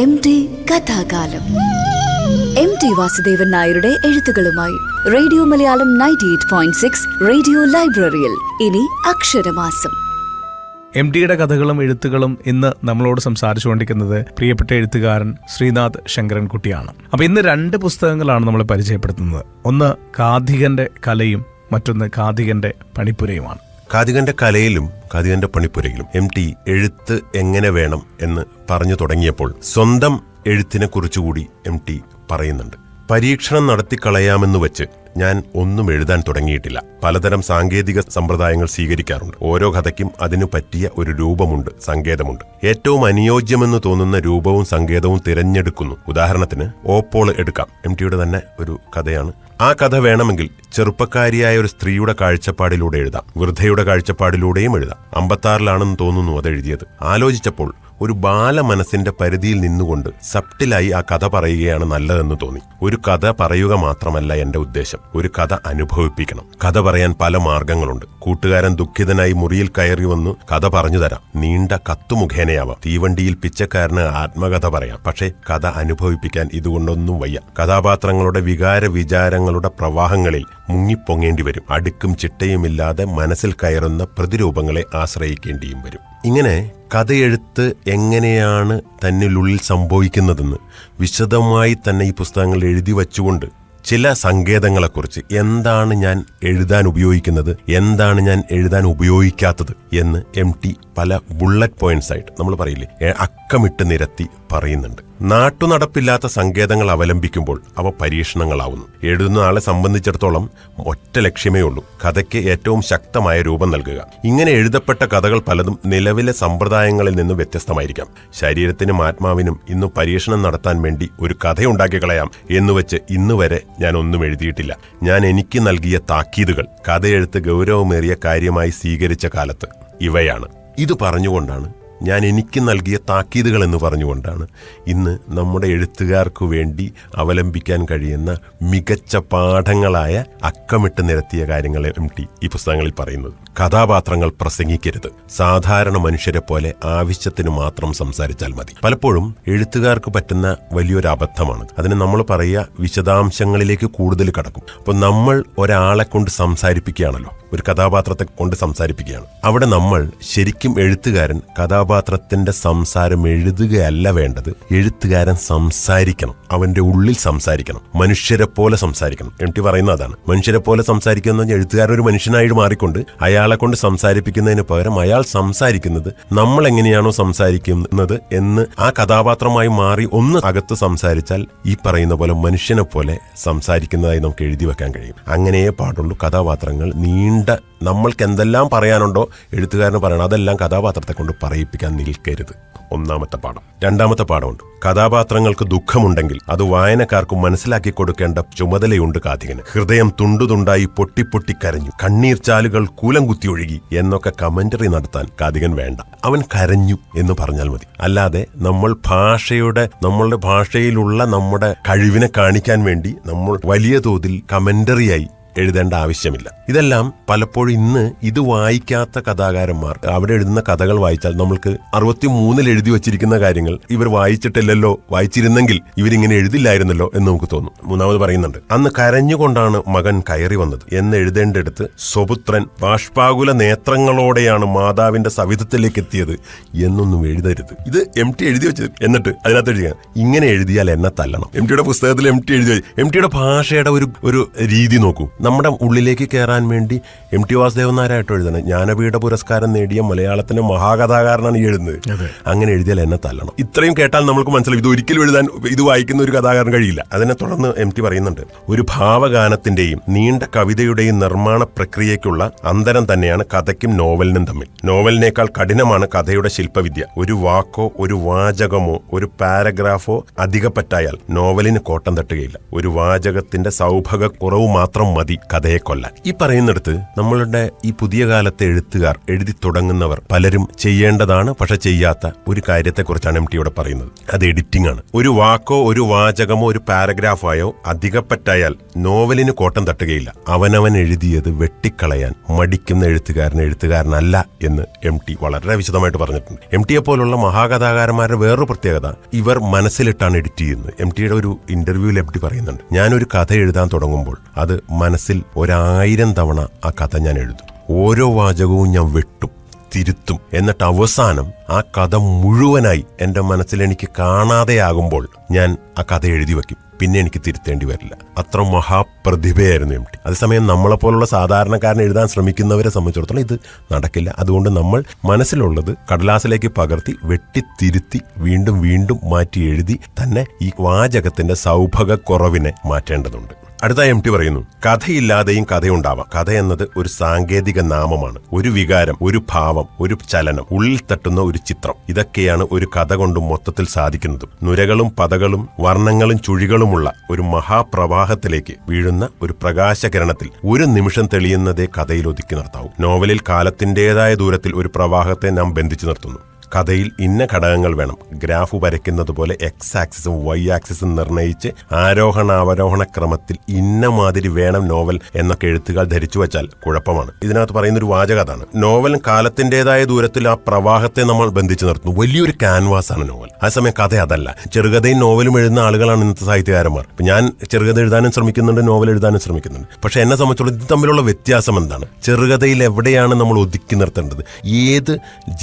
MT കഥാകാലം. MT വാസുദേവൻ നായരുടെ എഴുത്തുകളുമായി റേഡിയോ മലയാളം 98.6 റേഡിയോ ലൈബ്രറിയിൽ ഇനി അക്ഷരമാസം. MTയുടെ കഥകളും എഴുത്തുകളും ഇന്ന് നമ്മളോട് സംസാരിച്ചുകൊണ്ടിരിക്കുന്നത് പ്രിയപ്പെട്ട എഴുത്തുകാരൻ ശ്രീനാഥ് ശങ്കരൻകുട്ടിയാണ്. അപ്പൊ ഇന്ന് 2 പുസ്തകങ്ങളാണ് നമ്മൾ പരിചയപ്പെടുത്തുന്നത്. ഒന്ന് കാതികന്റെ കലയും മറ്റൊന്ന് കാതികന്റെ പണിപ്പുരയുമാണ്. കാതികന്റെ കലയിലും കാതികന്റെ പണിപ്പുരയിലും MT എഴുത്ത് എങ്ങനെ വേണം എന്ന് പറഞ്ഞു തുടങ്ങിയപ്പോൾ സ്വന്തം എഴുത്തിനെ കുറിച്ചുകൂടി MT പറയുന്നുണ്ട്. പരീക്ഷണം നടത്തിക്കളയാമെന്ന് വെച്ച് ഞാൻ ഒന്നും എഴുതാൻ തുടങ്ങിയിട്ടില്ല. പലതരം സാങ്കേതിക സമ്പ്രദായങ്ങൾ സ്വീകരിക്കാറുണ്ട്. ഓരോ കഥയ്ക്കും അതിനു പറ്റിയ ഒരു രൂപമുണ്ട്, സങ്കേതമുണ്ട്. ഏറ്റവും അനുയോജ്യമെന്ന് തോന്നുന്ന രൂപവും സങ്കേതവും തിരഞ്ഞെടുക്കുന്നു. ഉദാഹരണത്തിന് ഓപ്പോള് എടുക്കാം. MTയുടെ തന്നെ ഒരു കഥയാണ്. ആ കഥ വേണമെങ്കിൽ ചെറുപ്പക്കാരിയായ ഒരു സ്ത്രീയുടെ കാഴ്ചപ്പാടിലൂടെ എഴുതാം, വൃദ്ധയുടെ കാഴ്ചപ്പാടിലൂടെയും എഴുതാം. 56-ലാണെന്ന് തോന്നുന്നു അത് എഴുതിയത്. ആലോചിച്ചപ്പോൾ ഒരു ബാല മനസ്സിന്റെ പരിധിയിൽ നിന്നുകൊണ്ട് സബ്റ്റിലായി ആ കഥ പറയുകയാണ് നല്ലതെന്ന് തോന്നി. ഒരു കഥ പറയുക മാത്രമല്ല എന്റെ ഉദ്ദേശം, ഒരു കഥ അനുഭവിപ്പിക്കണം. കഥ പറയാൻ പല മാർഗങ്ങളുണ്ട്. കൂട്ടുകാരൻ ദുഃഖിതനായി മുറിയിൽ കയറി വന്നു കഥ പറഞ്ഞു തരാം. നീണ്ട കത്തുമുഖേനയാവാം. തീവണ്ടിയിൽ പിച്ചക്കാരന് ആത്മകഥ പറയാം. പക്ഷേ കഥ അനുഭവിപ്പിക്കാൻ ഇതുകൊണ്ടൊന്നും വയ്യ. കഥാപാത്രങ്ങളുടെ വികാര വിചാരങ്ങളുടെ പ്രവാഹങ്ങളിൽ മുങ്ങിപ്പൊങ്ങേണ്ടി വരും. അടുക്കും ചിട്ടയുമില്ലാതെ മനസ്സിൽ കയറുന്ന പ്രതിരൂപങ്ങളെ ആശ്രയിക്കേണ്ടിയും വരും. ഇങ്ങനെ കഥയെഴുത്ത് എങ്ങനെയാണ് തന്നിലുള്ളിൽ സംഭവിക്കുന്നതെന്ന് വിശദമായി തന്നെ ഈ പുസ്തകങ്ങൾ എഴുതി വച്ചുകൊണ്ട് ചില സങ്കേതങ്ങളെക്കുറിച്ച്, എന്താണ് ഞാൻ എഴുതാൻ ഉപയോഗിക്കുന്നത്, എന്താണ് ഞാൻ എഴുതാൻ ഉപയോഗിക്കാത്തത് എന്ന് MT പല ബുള്ളറ്റ് പോയിന്റ്സ് ആയിട്ട്, നമ്മൾ പറയില്ലേ, അക്കമിട്ട് നിരത്തി പറയുന്നുണ്ട്. നാട്ടുനടപ്പില്ലാത്ത സങ്കേതങ്ങൾ അവലംബിക്കുമ്പോൾ അവ പരീക്ഷണങ്ങളാവുന്നു. എഴുതുന്ന ആളെ സംബന്ധിച്ചിടത്തോളം ഒറ്റ ലക്ഷ്യമേ ഉള്ളൂ: കഥയ്ക്ക് ഏറ്റവും ശക്തമായ രൂപം നൽകുക. ഇങ്ങനെ എഴുതപ്പെട്ട കഥകൾ പലതും നിലവിലെ സമ്പ്രദായങ്ങളിൽ നിന്നും വ്യത്യസ്തമായിരിക്കാം. ശരീരത്തിനും ആത്മാവിനും ഇന്ന് പരീക്ഷണം നടത്താൻ വേണ്ടി ഒരു കഥയുണ്ടാക്കി കളയാം എന്നുവെച്ച് ഇന്നുവരെ ഞാൻ ഒന്നും എഴുതിയിട്ടില്ല. ഞാൻ എനിക്ക് നൽകിയ താക്കീതുകൾ കഥയെഴുത്ത് ഗൗരവമേറിയ കാര്യമായി സ്വീകരിച്ച കാലത്ത് ഇവയാണ്. ഇത് പറഞ്ഞുകൊണ്ടാണ്, ഞാൻ എനിക്ക് നൽകിയ താക്കീതുകൾ എന്ന് പറഞ്ഞുകൊണ്ടാണ് ഇന്ന് നമ്മുടെ എഴുത്തുകാർക്ക് വേണ്ടി അവലംബിക്കാൻ കഴിയുന്ന മികച്ച പാഠങ്ങളായ അക്കമിട്ട് നിരത്തിയ കാര്യങ്ങൾ MT ഈ പുസ്തകങ്ങളിൽ പറയുന്നത്. കഥാപാത്രങ്ങൾ പ്രസംഗിക്കരുത്. സാധാരണ മനുഷ്യരെ പോലെ ആവശ്യത്തിന് മാത്രം സംസാരിച്ചാൽ മതി. പലപ്പോഴും എഴുത്തുകാർക്ക് പറ്റുന്ന വലിയൊരു അബദ്ധമാണ്. അതിന് നമ്മൾ പറയുക, വിശദാംശങ്ങളിലേക്ക് കൂടുതൽ കടക്കും. അപ്പോൾ നമ്മൾ ഒരാളെ കൊണ്ട് സംസാരിപ്പിക്കുകയാണല്ലോ, ഒരു കഥാപാത്രത്തെ കൊണ്ട് സംസാരിപ്പിക്കുകയാണ്. അവിടെ നമ്മൾ ശരിക്കും എഴുത്തുകാരൻ കഥാപാത്രത്തിന്റെ സംസാരം എഴുതുകയല്ല വേണ്ടത്. എഴുത്തുകാരൻ സംസാരിക്കണം, അവന്റെ ഉള്ളിൽ സംസാരിക്കണം, മനുഷ്യരെ പോലെ സംസാരിക്കണം. MT പറയുന്നത് അതാണ്. മനുഷ്യരെ പോലെ സംസാരിക്കുന്ന എഴുത്തുകാരൻ ഒരു മനുഷ്യനായിട്ട് മാറിക്കൊണ്ട് അയാളെ കൊണ്ട് സംസാരിപ്പിക്കുന്നതിന് പകരം അയാൾ സംസാരിക്കുന്നത് നമ്മൾ എങ്ങനെയാണോ സംസാരിക്കുന്നത് എന്ന് ആ കഥാപാത്രമായി മാറി ഒന്ന് അകത്ത് സംസാരിച്ചാൽ ഈ പറയുന്ന പോലെ മനുഷ്യനെ പോലെ സംസാരിക്കുന്നതായി നമുക്ക് എഴുതി വെക്കാൻ കഴിയും. അങ്ങനെയേ പാടുള്ളൂ. കഥാപാത്രങ്ങൾ നമ്മൾക്ക് എന്തെല്ലാം പറയാനുണ്ടോ എഴുത്തുകാരന് പറയണം, അതെല്ലാം കഥാപാത്രത്തെ കൊണ്ട് പറയിപ്പിക്കാൻ നിൽക്കരുത്. ഒന്നാമത്തെ പാഠം. രണ്ടാമത്തെ പാഠമുണ്ട്. കഥാപാത്രങ്ങൾക്ക് ദുഃഖമുണ്ടെങ്കിൽ അത് വായനക്കാർക്ക് മനസ്സിലാക്കി കൊടുക്കേണ്ട ചുമതലയുണ്ട് കാഥികന്. ഹൃദയം തുണ്ടുതുണ്ടായി പൊട്ടിപ്പൊട്ടി കരഞ്ഞു, കണ്ണീർ ചാലുകൾ കൂലം കുത്തി ഒഴുകി എന്നൊക്കെ കമന്ററി നടത്താൻ കാഥികൻ വേണ്ട. അവൻ കരഞ്ഞു എന്ന് പറഞ്ഞാൽ മതി. അല്ലാതെ നമ്മളുടെ ഭാഷയിലുള്ള നമ്മുടെ കഴിവിനെ കാണിക്കാൻ വേണ്ടി നമ്മൾ വലിയ തോതിൽ കമന്ററിയായി എഴുതേണ്ട ആവശ്യമില്ല. ഇതെല്ലാം പലപ്പോഴും ഇന്ന് ഇത് വായിക്കാത്ത കഥാകാരന്മാർ അവിടെ എഴുതുന്ന കഥകൾ വായിച്ചാൽ നമ്മൾക്ക് 63 എഴുതി വച്ചിരിക്കുന്ന കാര്യങ്ങൾ ഇവർ വായിച്ചിട്ടില്ലല്ലോ, വായിച്ചിരുന്നെങ്കിൽ ഇവരിങ്ങനെ എഴുതില്ലായിരുന്നല്ലോ എന്ന് നമുക്ക് തോന്നും. മൂന്നാമത് പറയുന്നുണ്ട്, അന്ന് കരഞ്ഞുകൊണ്ടാണ് മകൻ കയറി വന്നത് എന്ന് എഴുതേണ്ടടുത്ത് സ്വപുത്രൻ ബാഷ്പാകുല നേത്രങ്ങളോടെയാണ് മാതാവിന്റെ സവിധത്തിലേക്ക് എത്തിയത് എന്നൊന്നും എഴുതരുത്. ഇത് MT എഴുതി വെച്ചത്. എന്നിട്ട് അതിനകത്ത് എഴുതിയ ഇങ്ങനെ എഴുതിയാൽ എന്നെ തല്ലണം. MTയുടെ പുസ്തകത്തിൽ MT എഴുതി. MTയുടെ ഭാഷയുടെ ഒരു രീതി നോക്കൂ. നമ്മുടെ ഉള്ളിലേക്ക് കയറാൻ വേണ്ടി MT വാസുദേവൻ നായരായിട്ട് എഴുതണം. ജ്ഞാനപീഠ പുരസ്കാരം നേടിയ മലയാളത്തിന്റെ മഹാകഥാകാരനാണ് ഈ എഴുതുന്നത്. അങ്ങനെ എഴുതിയാൽ എന്നെ തല്ലണം. ഇത്രയും കേട്ടാൽ നമുക്ക് മനസ്സിലാവും ഇത് ഒരിക്കലും എഴുതാൻ ഇത് വായിക്കുന്ന ഒരു കഥാകാരൻ കഴിയില്ല. അതിനെ തുടർന്ന് MT പറയുന്നുണ്ട്, ഒരു ഭാവഗാനത്തിന്റെയും നീണ്ട കവിതയുടെയും നിർമ്മാണ പ്രക്രിയയ്ക്കുള്ള അന്തരം തന്നെയാണ് കഥയ്ക്കും നോവലിനും തമ്മിൽ. നോവലിനേക്കാൾ കഠിനമാണ് കഥയുടെ ശില്പവിദ്യ. ഒരു വാക്കോ ഒരു വാചകമോ ഒരു പാരഗ്രാഫോ അധികപ്പറ്റായാൽ നോവലിന് കോട്ടം തട്ടുകയില്ല. ഒരു വാചകത്തിന്റെ സൗഭഗക്കുറവ് മാത്രം മതി കഥയെ കൊല്ലാൻ. ഈ പറയുന്നിടത്ത് നമ്മളുടെ ഈ പുതിയ കാലത്തെ എഴുത്തുകാർ, എഴുതി തുടങ്ങുന്നവർ പലരും ചെയ്യേണ്ടതാണ് പക്ഷെ ചെയ്യാത്ത ഒരു കാര്യത്തെക്കുറിച്ചാണ് MT ഇവിടെ പറയുന്നത്. അത് എഡിറ്റിംഗ് ആണ്. ഒരു വാക്കോ ഒരു വാചകമോ ഒരു പാരഗ്രാഫായോ അധികപ്പറ്റായാൽ നോവലിന് കോട്ടം തട്ടുകയില്ല. അവനവൻ എഴുതിയത് വെട്ടിക്കളയാൻ മടിക്കുന്ന എഴുത്തുകാരനല്ല എന്ന് MT വളരെ വിശദമായിട്ട് പറഞ്ഞിട്ടുണ്ട്. MTയെ പോലുള്ള മഹാകഥാകാരന്മാരുടെ വേറൊരു പ്രത്യേകത, ഇവർ മനസ്സിലിട്ടാണ് എഡിറ്റ് ചെയ്യുന്നത്. MTയുടെ ഒരു ഇന്റർവ്യൂവിൽ MT പറയുന്നുണ്ട്, ഞാനൊരു കഥ എഴുതാൻ തുടങ്ങുമ്പോൾ അത് മനസ്സിൽ 1000 തവണ ആ കഥ ഞാൻ എഴുതും. ഓരോ വാചകവും ഞാൻ വെട്ടും, തിരുത്തും. എന്നിട്ട് അവസാനം ആ കഥ മുഴുവനായി എൻ്റെ മനസ്സിൽ എനിക്ക് കാണാതെയാകുമ്പോൾ ഞാൻ ആ കഥ എഴുതി വയ്ക്കും. പിന്നെ എനിക്ക് തിരുത്തേണ്ടി വരില്ല. അത്ര മഹാപ്രതിഭയായിരുന്നു MT. അതേസമയം നമ്മളെപ്പോലുള്ള സാധാരണക്കാരൻ എഴുതാൻ ശ്രമിക്കുന്നവരെ സംബന്ധിച്ചിടത്തോളം ഇത് നടക്കില്ല. അതുകൊണ്ട് നമ്മൾ മനസ്സിലുള്ളത് കടലാസിലേക്ക് പകർത്തി വെട്ടിത്തിരുത്തി വീണ്ടും വീണ്ടും മാറ്റി എഴുതി തന്നെ ഈ വാചകത്തിന്റെ സൗഭഗക്കുറവിനെ മാറ്റേണ്ടതുണ്ട്. അടുത്ത MT പറയുന്നു, കഥയില്ലാതെയും കഥയുണ്ടാവാം. കഥ എന്നത് ഒരു സാങ്കേതിക നാമമാണ്. ഒരു വികാരം, ഒരു ഭാവം, ഒരു ചലനം, ഉള്ളിൽ തട്ടുന്ന ഒരു ചിത്രം. ഇതൊക്കെയാണ് ഒരു കഥ കൊണ്ട് മൊത്തത്തിൽ സാധിക്കുന്നതും. നുരകളും പതകളും വർണ്ണങ്ങളും ചുഴികളുമുള്ള ഒരു മഹാപ്രവാഹത്തിലേക്ക് വീഴുന്ന ഒരു പ്രകാശകിരണത്തിൽ ഒരു നിമിഷം തെളിയുന്നതേ കഥയിൽ ഒതുക്കി നിർത്താവൂ. നോവലിൽ കാലത്തിൻ്റെതായ ദൂരത്തിൽ ഒരു പ്രവാഹത്തെ നാം ബന്ധിച്ചു നിർത്തുന്നു. കഥയിൽ ഇന്ന ഘടകങ്ങൾ വേണം. ഗ്രാഫ് വരയ്ക്കുന്നത് പോലെ എക്സ് ആക്സിസും വൈ ആക്സിസും നിർണയിച്ച് ആരോഹണാവരോഹണ ക്രമത്തിൽ ഇന്ന മാതിരി വേണം നോവൽ എന്നൊക്കെ എഴുത്തുകാർ ധരിച്ചു വെച്ചാൽ കുഴപ്പമാണ്. ഇതിനകത്ത് പറയുന്നൊരു വാചകതാണ്, നോവൽ കാലത്തിൻ്റെതായ ദൂരത്തിൽ ആ പ്രവാഹത്തെ നമ്മൾ ബന്ധിച്ചു നിർത്തുന്നു. വലിയൊരു ക്യാൻവാസാണ് നോവൽ. അതേസമയം കഥ അതല്ല. ചെറുകഥയും നോവലും എഴുതുന്ന ആളുകളാണ് ഇന്നത്തെ സാഹിത്യകാരന്മാർ. ഞാൻ ചെറുകഥ എഴുതാനും ശ്രമിക്കുന്നുണ്ട്, നോവൽ എഴുതാനും ശ്രമിക്കുന്നുണ്ട്. പക്ഷെ എന്നെ സംബന്ധിച്ചോളം ഇത് തമ്മിലുള്ള വ്യത്യാസം എന്താണ്? ചെറുകഥയിൽ എവിടെയാണ് നമ്മൾ ഒതുക്കി നിർത്തേണ്ടത്? ഏത്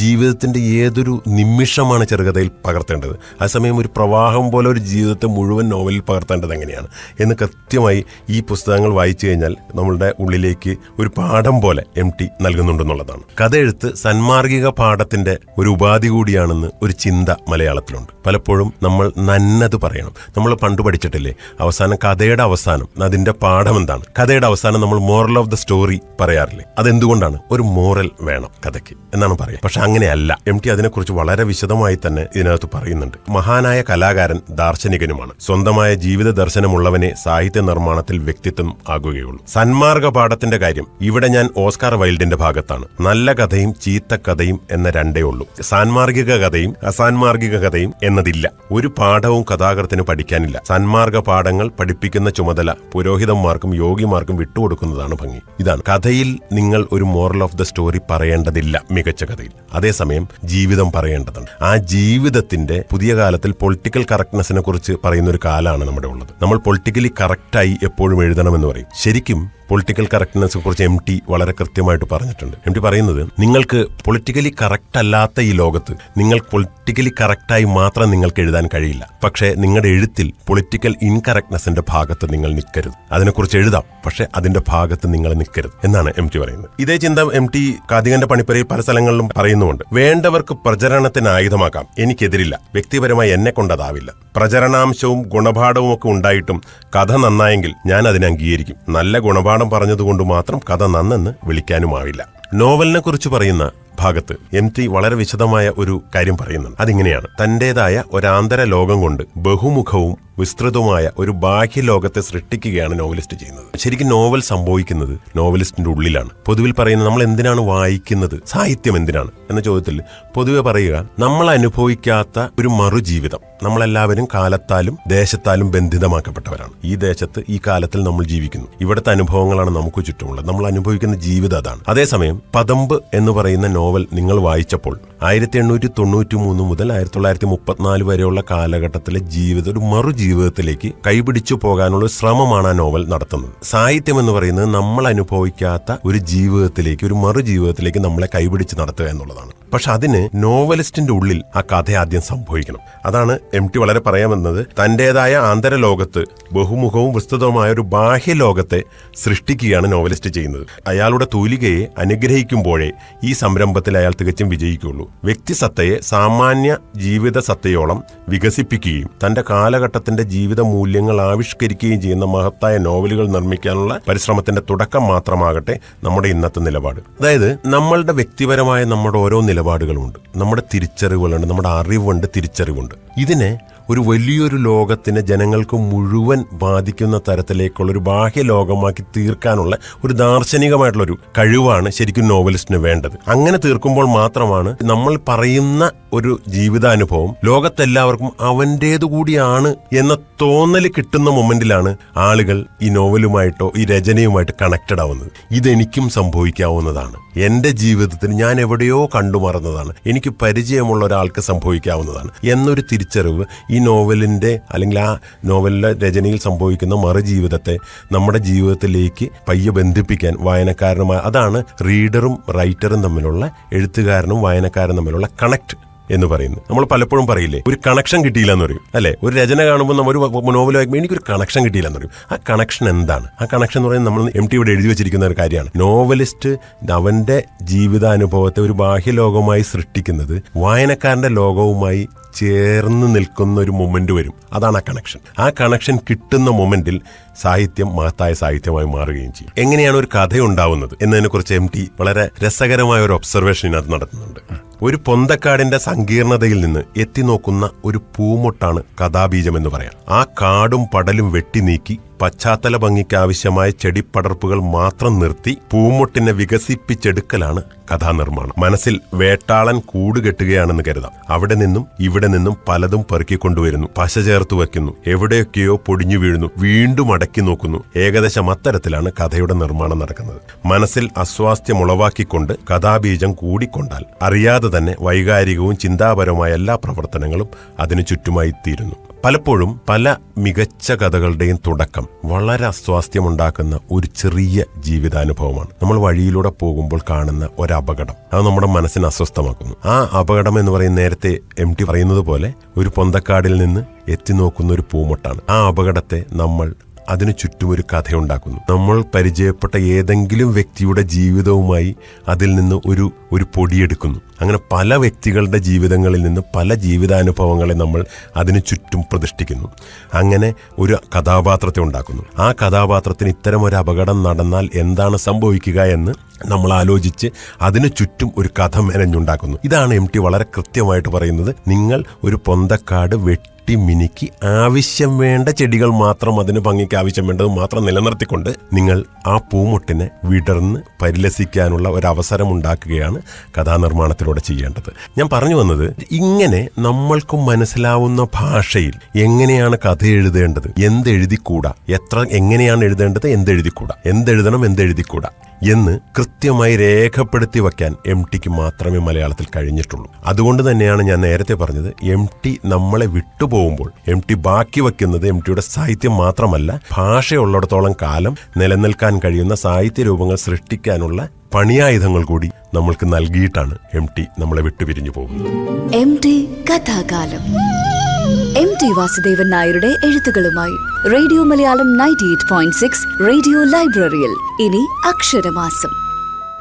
ജീവിതത്തിന്റെ ഏതൊരു നിമിഷമാണ് ചെറുകഥയിൽ പകർത്തേണ്ടത്? അതേസമയം ഒരു പ്രവാഹം പോലെ ഒരു ജീവിതത്തെ മുഴുവൻ നോവലിൽ പകർത്തേണ്ടത് എങ്ങനെയാണ് എന്ന് കൃത്യമായി ഈ പുസ്തകങ്ങൾ വായിച്ചു കഴിഞ്ഞാൽ നമ്മളുടെ ഉള്ളിലേക്ക് ഒരു പാഠം പോലെ MT നൽകുന്നുണ്ടെന്നുള്ളതാണ്. കഥ എഴുത്ത് സന്മാർഗിക പാഠത്തിന്റെ ഒരു ഉപാധി കൂടിയാണെന്ന് ഒരു ചിന്ത മലയാളത്തിലുണ്ട്. പലപ്പോഴും നമ്മൾ നന്നത് പറയണം. നമ്മൾ പണ്ട് പഠിച്ചിട്ടില്ലേ, അവസാനം കഥയുടെ അവസാനം അതിന്റെ പാഠം എന്താണ്? കഥയുടെ അവസാനം നമ്മൾ മോറൽ ഓഫ് ദ സ്റ്റോറി പറയാറില്ലേ? അതെന്തുകൊണ്ടാണ്? ഒരു മോറൽ വേണം കഥയ്ക്ക് എന്നാണ് പറയുക. പക്ഷെ അങ്ങനെയല്ല. MT അതിനെക്കുറിച്ച് വളരെ വിശദമായി തന്നെ ഇതിനകത്ത് പറയുന്നുണ്ട്. മഹാനായ കലാകാരൻ ദാർശനികനുമാണ്. സ്വന്തമായ ജീവിത ദർശനമുള്ളവനെ സാഹിത്യ നിർമ്മാണത്തിൽ വ്യക്തിത്വം ആകുകയുള്ളൂ. സന്മാർഗ പാഠത്തിന്റെ കാര്യം ഇവിടെ ഞാൻ ഓസ്കാർ വൈൽഡിന്റെ ഭാഗത്താണ്. നല്ല കഥയും ചീത്ത കഥയും എന്ന രണ്ടേ ഉള്ളൂ. സാൻമാർഗിക കഥയും അസാൻമാർഗിക കഥയും എന്നതില്ല. ഒരു പാഠവും കഥാകൃത്തിന് പഠിക്കാനില്ല. സന്മാർഗ പാഠങ്ങൾ പഠിപ്പിക്കുന്ന ചുമതല പുരോഹിതന്മാർക്കും യോഗിമാർക്കും വിട്ടുകൊടുക്കുന്നതാണ് ഭംഗി. ഇതാണ് കഥയിൽ നിങ്ങൾ ഒരു മോറൽ ഓഫ് ദ സ്റ്റോറി പറയേണ്ടതില്ല മികച്ച കഥയിൽ. അതേസമയം ജീവിതം പറയേണ്ടതുണ്ട്. ആ ജീവിതത്തിന്റെ പുതിയ കാലത്തിൽ പൊളിറ്റിക്കൽ കറക്റ്റ്നെസ്സിനെ കുറിച്ച് പറയുന്ന ഒരു കാലമാണ് നമ്മുടെ ഉള്ളത്. നമ്മൾ പൊളിറ്റിക്കലി കറക്റ്റായി എപ്പോഴും എഴുതണമെന്ന് പറയും. ശരിക്കും പൊളിറ്റിക്കൽ കറക്റ്റ്നെസ്സിനെ കുറിച്ച് MT വളരെ കൃത്യമായിട്ട് പറഞ്ഞിട്ടുണ്ട്. MT പറയുന്നത്, നിങ്ങൾക്ക് പൊളിറ്റിക്കലി കറക്റ്റ് അല്ലാത്ത ഈ ലോകത്ത് നിങ്ങൾ പൊളിറ്റിക്കലി കറക്റ്റായി മാത്രം നിങ്ങൾക്ക് എഴുതാൻ കഴിയില്ല. പക്ഷേ നിങ്ങളുടെ എഴുത്തിൽ പൊളിറ്റിക്കൽ ഇൻകറക്റ്റ്നെസ്സിന്റെ ഭാഗത്ത് നിങ്ങൾ നിൽക്കരുത്. അതിനെക്കുറിച്ച് എഴുതാം, പക്ഷെ അതിന്റെ ഭാഗത്ത് നിങ്ങൾ നിൽക്കരുത് എന്നാണ് MT പറയുന്നത്. ഇതേ ചിന്ത MT കാതികന്റെ പണിപ്പുരയിൽ പല സ്ഥലങ്ങളിലും പറയുന്നുമുണ്ട്. വേണ്ടവർക്ക് പ്രചരണത്തിന് ആയുധമാക്കാം, എനിക്കെതിരില്ല. വ്യക്തിപരമായി എന്നെ കൊണ്ടതാവില്ല. പ്രചരണാംശവും ഗുണപാഠവും ഒക്കെ ഉണ്ടായിട്ടും കഥ നന്നായെങ്കിൽ ഞാൻ അതിനെ അംഗീകരിക്കും. നല്ല ഗുണപാഠം പറഞ്ഞതുകൊണ്ട് മാത്രം കഥ നന്നെന്ന് വിളിക്കാനുമാവില്ല. നോവലിനെ കുറിച്ച് പറയുന്ന ഭാഗത്ത് MT വളരെ വിശദമായ ഒരു കാര്യം പറയുന്നുണ്ട്. അതിങ്ങനെയാണ്, തന്റേതായ ഒരാന്തര ലോകം കൊണ്ട് ബഹുമുഖവും വിസ്തൃതമായ ഒരു ബാഹ്യ ലോകത്തെ സൃഷ്ടിക്കുകയാണ് നോവലിസ്റ്റ് ചെയ്യുന്നത്. ശരിക്കും നോവൽ സംഭവിക്കുന്നത് നോവലിസ്റ്റിന്റെ ഉള്ളിലാണ്. പൊതുവിൽ പറയുന്നത്, നമ്മൾ എന്തിനാണ് വായിക്കുന്നത്, സാഹിത്യം എന്തിനാണ് എന്ന ചോദ്യത്തിൽ പൊതുവെ പറയുക, നമ്മൾ അനുഭവിക്കാത്ത ഒരു മറുജീവിതം. നമ്മളെല്ലാവരും കാലത്താലും ദേശത്താലും ബന്ധിതമാക്കപ്പെട്ടവരാണ്. ഈ ദേശത്ത് ഈ കാലത്തിൽ നമ്മൾ ജീവിക്കുന്നു. ഇവിടുത്തെ അനുഭവങ്ങളാണ് നമുക്ക് ചുറ്റുമുള്ളത്. നമ്മൾ അനുഭവിക്കുന്ന ജീവിതം അതാണ്. അതേസമയം പതമ്പ് എന്ന് പറയുന്ന നോവൽ നിങ്ങൾ വായിച്ചപ്പോൾ 1893 മുതൽ 1934 വരെയുള്ള കാലഘട്ടത്തിലെ ജീവിതം ഒരു മറുജീവിതത്തിലേക്ക് കൈപിടിച്ചു പോകാനുള്ള ശ്രമമാണ് ആ നോവൽ നടത്തുന്നത്. സാഹിത്യം എന്ന് പറയുന്നത് നമ്മൾ അനുഭവിക്കാത്ത ഒരു ജീവിതത്തിലേക്ക്, ഒരു മറുജീവിതത്തിലേക്ക് നമ്മളെ കൈപിടിച്ച് നടത്തുക എന്നുള്ളതാണ്. പക്ഷെ അതിന് നോവലിസ്റ്റിന്റെ ഉള്ളിൽ ആ കഥ ആദ്യം സംഭവിക്കണം. അതാണ് MT വളരെ പറയാമെന്നത്. തന്റേതായ ആന്തരലോകത്ത് ബഹുമുഖവും വിസ്തൃതവുമായ ഒരു ബാഹ്യ ലോകത്തെ സൃഷ്ടിക്കുകയാണ് നോവലിസ്റ്റ് ചെയ്യുന്നത്. അയാളുടെ തൂലികയെ അനുഗ്രഹിക്കുമ്പോഴേ ഈ സംരംഭത്തിൽ അയാൾ തികച്ചും വിജയിക്കുകയുള്ളൂ. വ്യക്തിസത്തയെ സാമാന്യ ജീവിത സത്തയോളം വികസിപ്പിക്കുകയും തന്റെ കാലഘട്ടത്തിന്റെ ജീവിത മൂല്യങ്ങൾ ആവിഷ്കരിക്കുകയും ചെയ്യുന്ന മഹത്തായ നോവലുകൾ നിർമ്മിക്കാനുള്ള പരിശ്രമത്തിന്റെ തുടക്കം മാത്രമാകട്ടെ നമ്മുടെ ഇന്നത്തെ നിലപാട്. അതായത് നമ്മളുടെ വ്യക്തിപരമായ നമ്മുടെ ഓരോ നിലപാടുകളുമുണ്ട്, നമ്മുടെ തിരിച്ചറിവുകളുണ്ട്, നമ്മുടെ അറിവുണ്ട്, തിരിച്ചറിവുണ്ട്. ഇതിനെ ഒരു വലിയൊരു ലോകത്തിന് ജനങ്ങൾക്ക് മുഴുവൻ ബാധിക്കുന്ന തരത്തിലേക്കുള്ള ഒരു ബാഹ്യ ലോകമാക്കി തീർക്കാനുള്ള ഒരു ദാർശനികമായിട്ടുള്ളൊരു കഴിവാണ് ശരിക്കും നോവലിസ്റ്റിന് വേണ്ടത്. അങ്ങനെ തീർക്കുമ്പോൾ മാത്രമാണ് നമ്മൾ പറയുന്ന ഒരു ജീവിതാനുഭവം ലോകത്തെല്ലാവർക്കും അവൻ്റേതുകൂടിയാണ് എന്ന തോന്നൽ കിട്ടുന്ന മൊമെന്റിലാണ് ആളുകൾ ഈ നോവലുമായിട്ടോ ഈ രചനയുമായിട്ട് കണക്റ്റഡ് ആവുന്നത്. ഇതെനിക്കും സംഭവിക്കാവുന്നതാണ്, എൻ്റെ ജീവിതത്തിൽ ഞാൻ എവിടെയോ കണ്ടുമറന്നതാണ്, എനിക്ക് പരിചയമുള്ള ഒരാൾക്ക് സംഭവിക്കാവുന്നതാണ് എന്നൊരു തിരിച്ചറിവ് ഈ നോവലിൻ്റെ അല്ലെങ്കിൽ ആ നോവലിലെ രചനയിൽ സംഭവിക്കുന്ന മറുജീവിതത്തെ നമ്മുടെ ജീവിതത്തിലേക്ക് പയ്യെ ബന്ധിപ്പിക്കാൻ വായനക്കാരനുമായി, അതാണ് റീഡറും റൈറ്ററും തമ്മിലുള്ള, എഴുത്തുകാരനും വായനക്കാരനും തമ്മിലുള്ള കണക്ട് എന്ന് പറയുന്നത്. നമ്മൾ പലപ്പോഴും പറയില്ലേ, ഒരു കണക്ഷൻ കിട്ടിയില്ല എന്ന് പറയും അല്ലെ? ഒരു രചന കാണുമ്പോൾ നമ്മൾ ഒരു നോവൽ വായിക്കുമ്പോൾ എനിക്കൊരു കണക്ഷൻ കിട്ടിയില്ല എന്ന് പറയും. ആ കണക്ഷൻ എന്താണ്? ആ കണക്ഷൻ എന്ന് പറയുന്നത് നമ്മൾ MT ഇവിടെ എഴുതി വെച്ചിരിക്കുന്ന ഒരു കാര്യമാണ്. നോവലിസ്റ്റ് അവന്റെ ജീവിതാനുഭവത്തെ ഒരു ബാഹ്യലോകമായി സൃഷ്ടിക്കുന്നത് വായനക്കാരന്റെ ലോകവുമായി ചേർന്ന് നിൽക്കുന്ന ഒരു മൊമെന്റ് വരും. അതാണ് ആ കണക്ഷൻ. ആ കണക്ഷൻ കിട്ടുന്ന മൊമെന്റിൽ സാഹിത്യം മഹത്തായ സാഹിത്യമായി മാറുകയും ചെയ്യും. എങ്ങനെയാണ് ഒരു കഥയുണ്ടാവുന്നത് എന്നതിനെക്കുറിച്ച് MT വളരെ രസകരമായ ഒരു ഒബ്സർവേഷൻ ഇതിനകത്ത് നടത്തുന്നുണ്ട്. ഒരു പൊന്തക്കാടിന്റെ സങ്കീർണതയിൽ നിന്ന് എത്തി നോക്കുന്ന ഒരു പൂമൊട്ടാണ് കഥാബീജം എന്ന് പറയാം. ആ കാടും പടലും വെട്ടി നീക്കി പശ്ചാത്തല ഭംഗിക്കാവശ്യമായ ചെടിപ്പടർപ്പുകൾ മാത്രം നിർത്തി പൂമൊട്ടിനെ വികസിപ്പിച്ചെടുക്കലാണ് കഥാനിർമ്മാണം. മനസ്സിൽ വേട്ടാളൻ കൂട് കെട്ടുകയാണെന്ന് കരുതാം. അവിടെ നിന്നും ഇവിടെ നിന്നും പലതും പെറുക്കിക്കൊണ്ടുവരുന്നു, പശ ചേർത്ത് വെക്കുന്നു, എവിടെയൊക്കെയോ പൊടിഞ്ഞു വീഴുന്നു, വീണ്ടും അടക്കി നോക്കുന്നു. ഏകദേശം അത്തരത്തിലാണ് കഥയുടെ നിർമ്മാണം നടക്കുന്നത്. മനസ്സിൽ അസ്വാസ്ഥ്യം ഉളവാക്കിക്കൊണ്ട് കഥാബീജം കൂടിക്കൊണ്ടാൽ അറിയാതെ തന്നെ വൈകാരികവും ചിന്താപരവുമായ എല്ലാ പ്രവർത്തനങ്ങളും അതിനു ചുറ്റുമായി തീരുന്നു. പലപ്പോഴും പല മികച്ച കഥകളുടെയും തുടക്കം വളരെ അസ്വാസ്ഥ്യമുണ്ടാക്കുന്ന ഒരു ചെറിയ ജീവിതാനുഭവമാണ്. നമ്മൾ വഴിയിലൂടെ പോകുമ്പോൾ കാണുന്ന ഒരു അപകടം, അത് നമ്മുടെ മനസ്സിനെ അസ്വസ്ഥമാക്കുന്നു. ആ അപകടം എന്ന് പറയുന്ന നേരത്തെ MT പറയുന്നത് പോലെ ഒരു പൊന്തക്കാടിൽ നിന്ന് എത്തി നോക്കുന്ന ഒരു പൂമൊട്ടാണ്. ആ അപകടത്തെ നമ്മൾ അതിനു ചുറ്റും ഒരു കഥയുണ്ടാക്കുന്നു. നമ്മൾ പരിചയപ്പെട്ട ഏതെങ്കിലും വ്യക്തിയുടെ ജീവിതവുമായി അതിൽ നിന്ന് ഒരു പൊടിയെടുക്കുന്നു. അങ്ങനെ പല വ്യക്തികളുടെ ജീവിതങ്ങളിൽ നിന്ന് പല ജീവിതാനുഭവങ്ങളെ നമ്മൾ അതിനു ചുറ്റും പ്രതിഷ്ഠിക്കുന്നു. അങ്ങനെ ഒരു കഥാപാത്രത്തെ ഉണ്ടാക്കുന്നു. ആ കഥാപാത്രത്തിന് ഇത്തരം ഒരു അപകടം നടന്നാൽ എന്താണ് സംഭവിക്കുക എന്ന് നമ്മൾ ആലോചിച്ച് അതിനു ചുറ്റും ഒരു കഥ മെനഞ്ഞുണ്ടാക്കുന്നു. ഇതാണ് MT വളരെ കൃത്യമായിട്ട് പറയുന്നത്. നിങ്ങൾ ഒരു പൊന്തക്കാട് മിനുക്കി ആവശ്യം വേണ്ട ചെടികൾ മാത്രം, അതിന് ഭംഗിക്ക് ആവശ്യം വേണ്ടത് മാത്രം നിലനിർത്തിക്കൊണ്ട് നിങ്ങൾ ആ പൂമൊട്ടിനെ വിടർന്ന് പരിലസിക്കാനുള്ള ഒരു അവസരം ഉണ്ടാക്കുകയാണ് കഥാനിർമ്മാണത്തിലൂടെ ചെയ്യേണ്ടത്. ഞാൻ പറഞ്ഞു വന്നത്, ഇങ്ങനെ നമ്മൾക്കും മനസ്സിലാവുന്ന ഭാഷയിൽ എങ്ങനെയാണ് കഥ എഴുതേണ്ടത്, എന്തെഴുതിക്കൂടാ, എങ്ങനെയാണ് എഴുതേണ്ടത്, എന്തെഴുതിക്കൂടാ, എന്തെഴുതണം, എന്തെഴുതിക്കൂടാ എന്ന് കൃത്യമായി രേഖപ്പെടുത്തി വയ്ക്കാൻ MTക്ക് മാത്രമേ മലയാളത്തിൽ കഴിഞ്ഞിട്ടുള്ളൂ. അതുകൊണ്ട് തന്നെയാണ് ഞാൻ നേരത്തെ പറഞ്ഞത്, MT നമ്മളെ വിട്ടുപോകുമ്പോൾ MT ബാക്കി വയ്ക്കുന്നത് MTയുടെ സാഹിത്യം മാത്രമല്ല, ഭാഷയുള്ളിടത്തോളം കാലം നിലനിൽക്കാൻ കഴിയുന്ന സാഹിത്യ രൂപങ്ങൾ സൃഷ്ടിക്കാനുള്ള പണിയായുധങ്ങൾ കൂടി നമ്മൾക്ക് നൽകിയിട്ടാണ് MT നമ്മളെ വിട്ടുപിരിഞ്ഞു പോകുന്നത്. MT കഥാകാലം. MT വാസുദേവൻ നായരുടെ എഴുത്തുകളുമായി റേഡിയോ മലയാളം 98.6 റേഡിയോ ലൈബ്രറിയിൽ ഇനി അക്ഷരമാസം.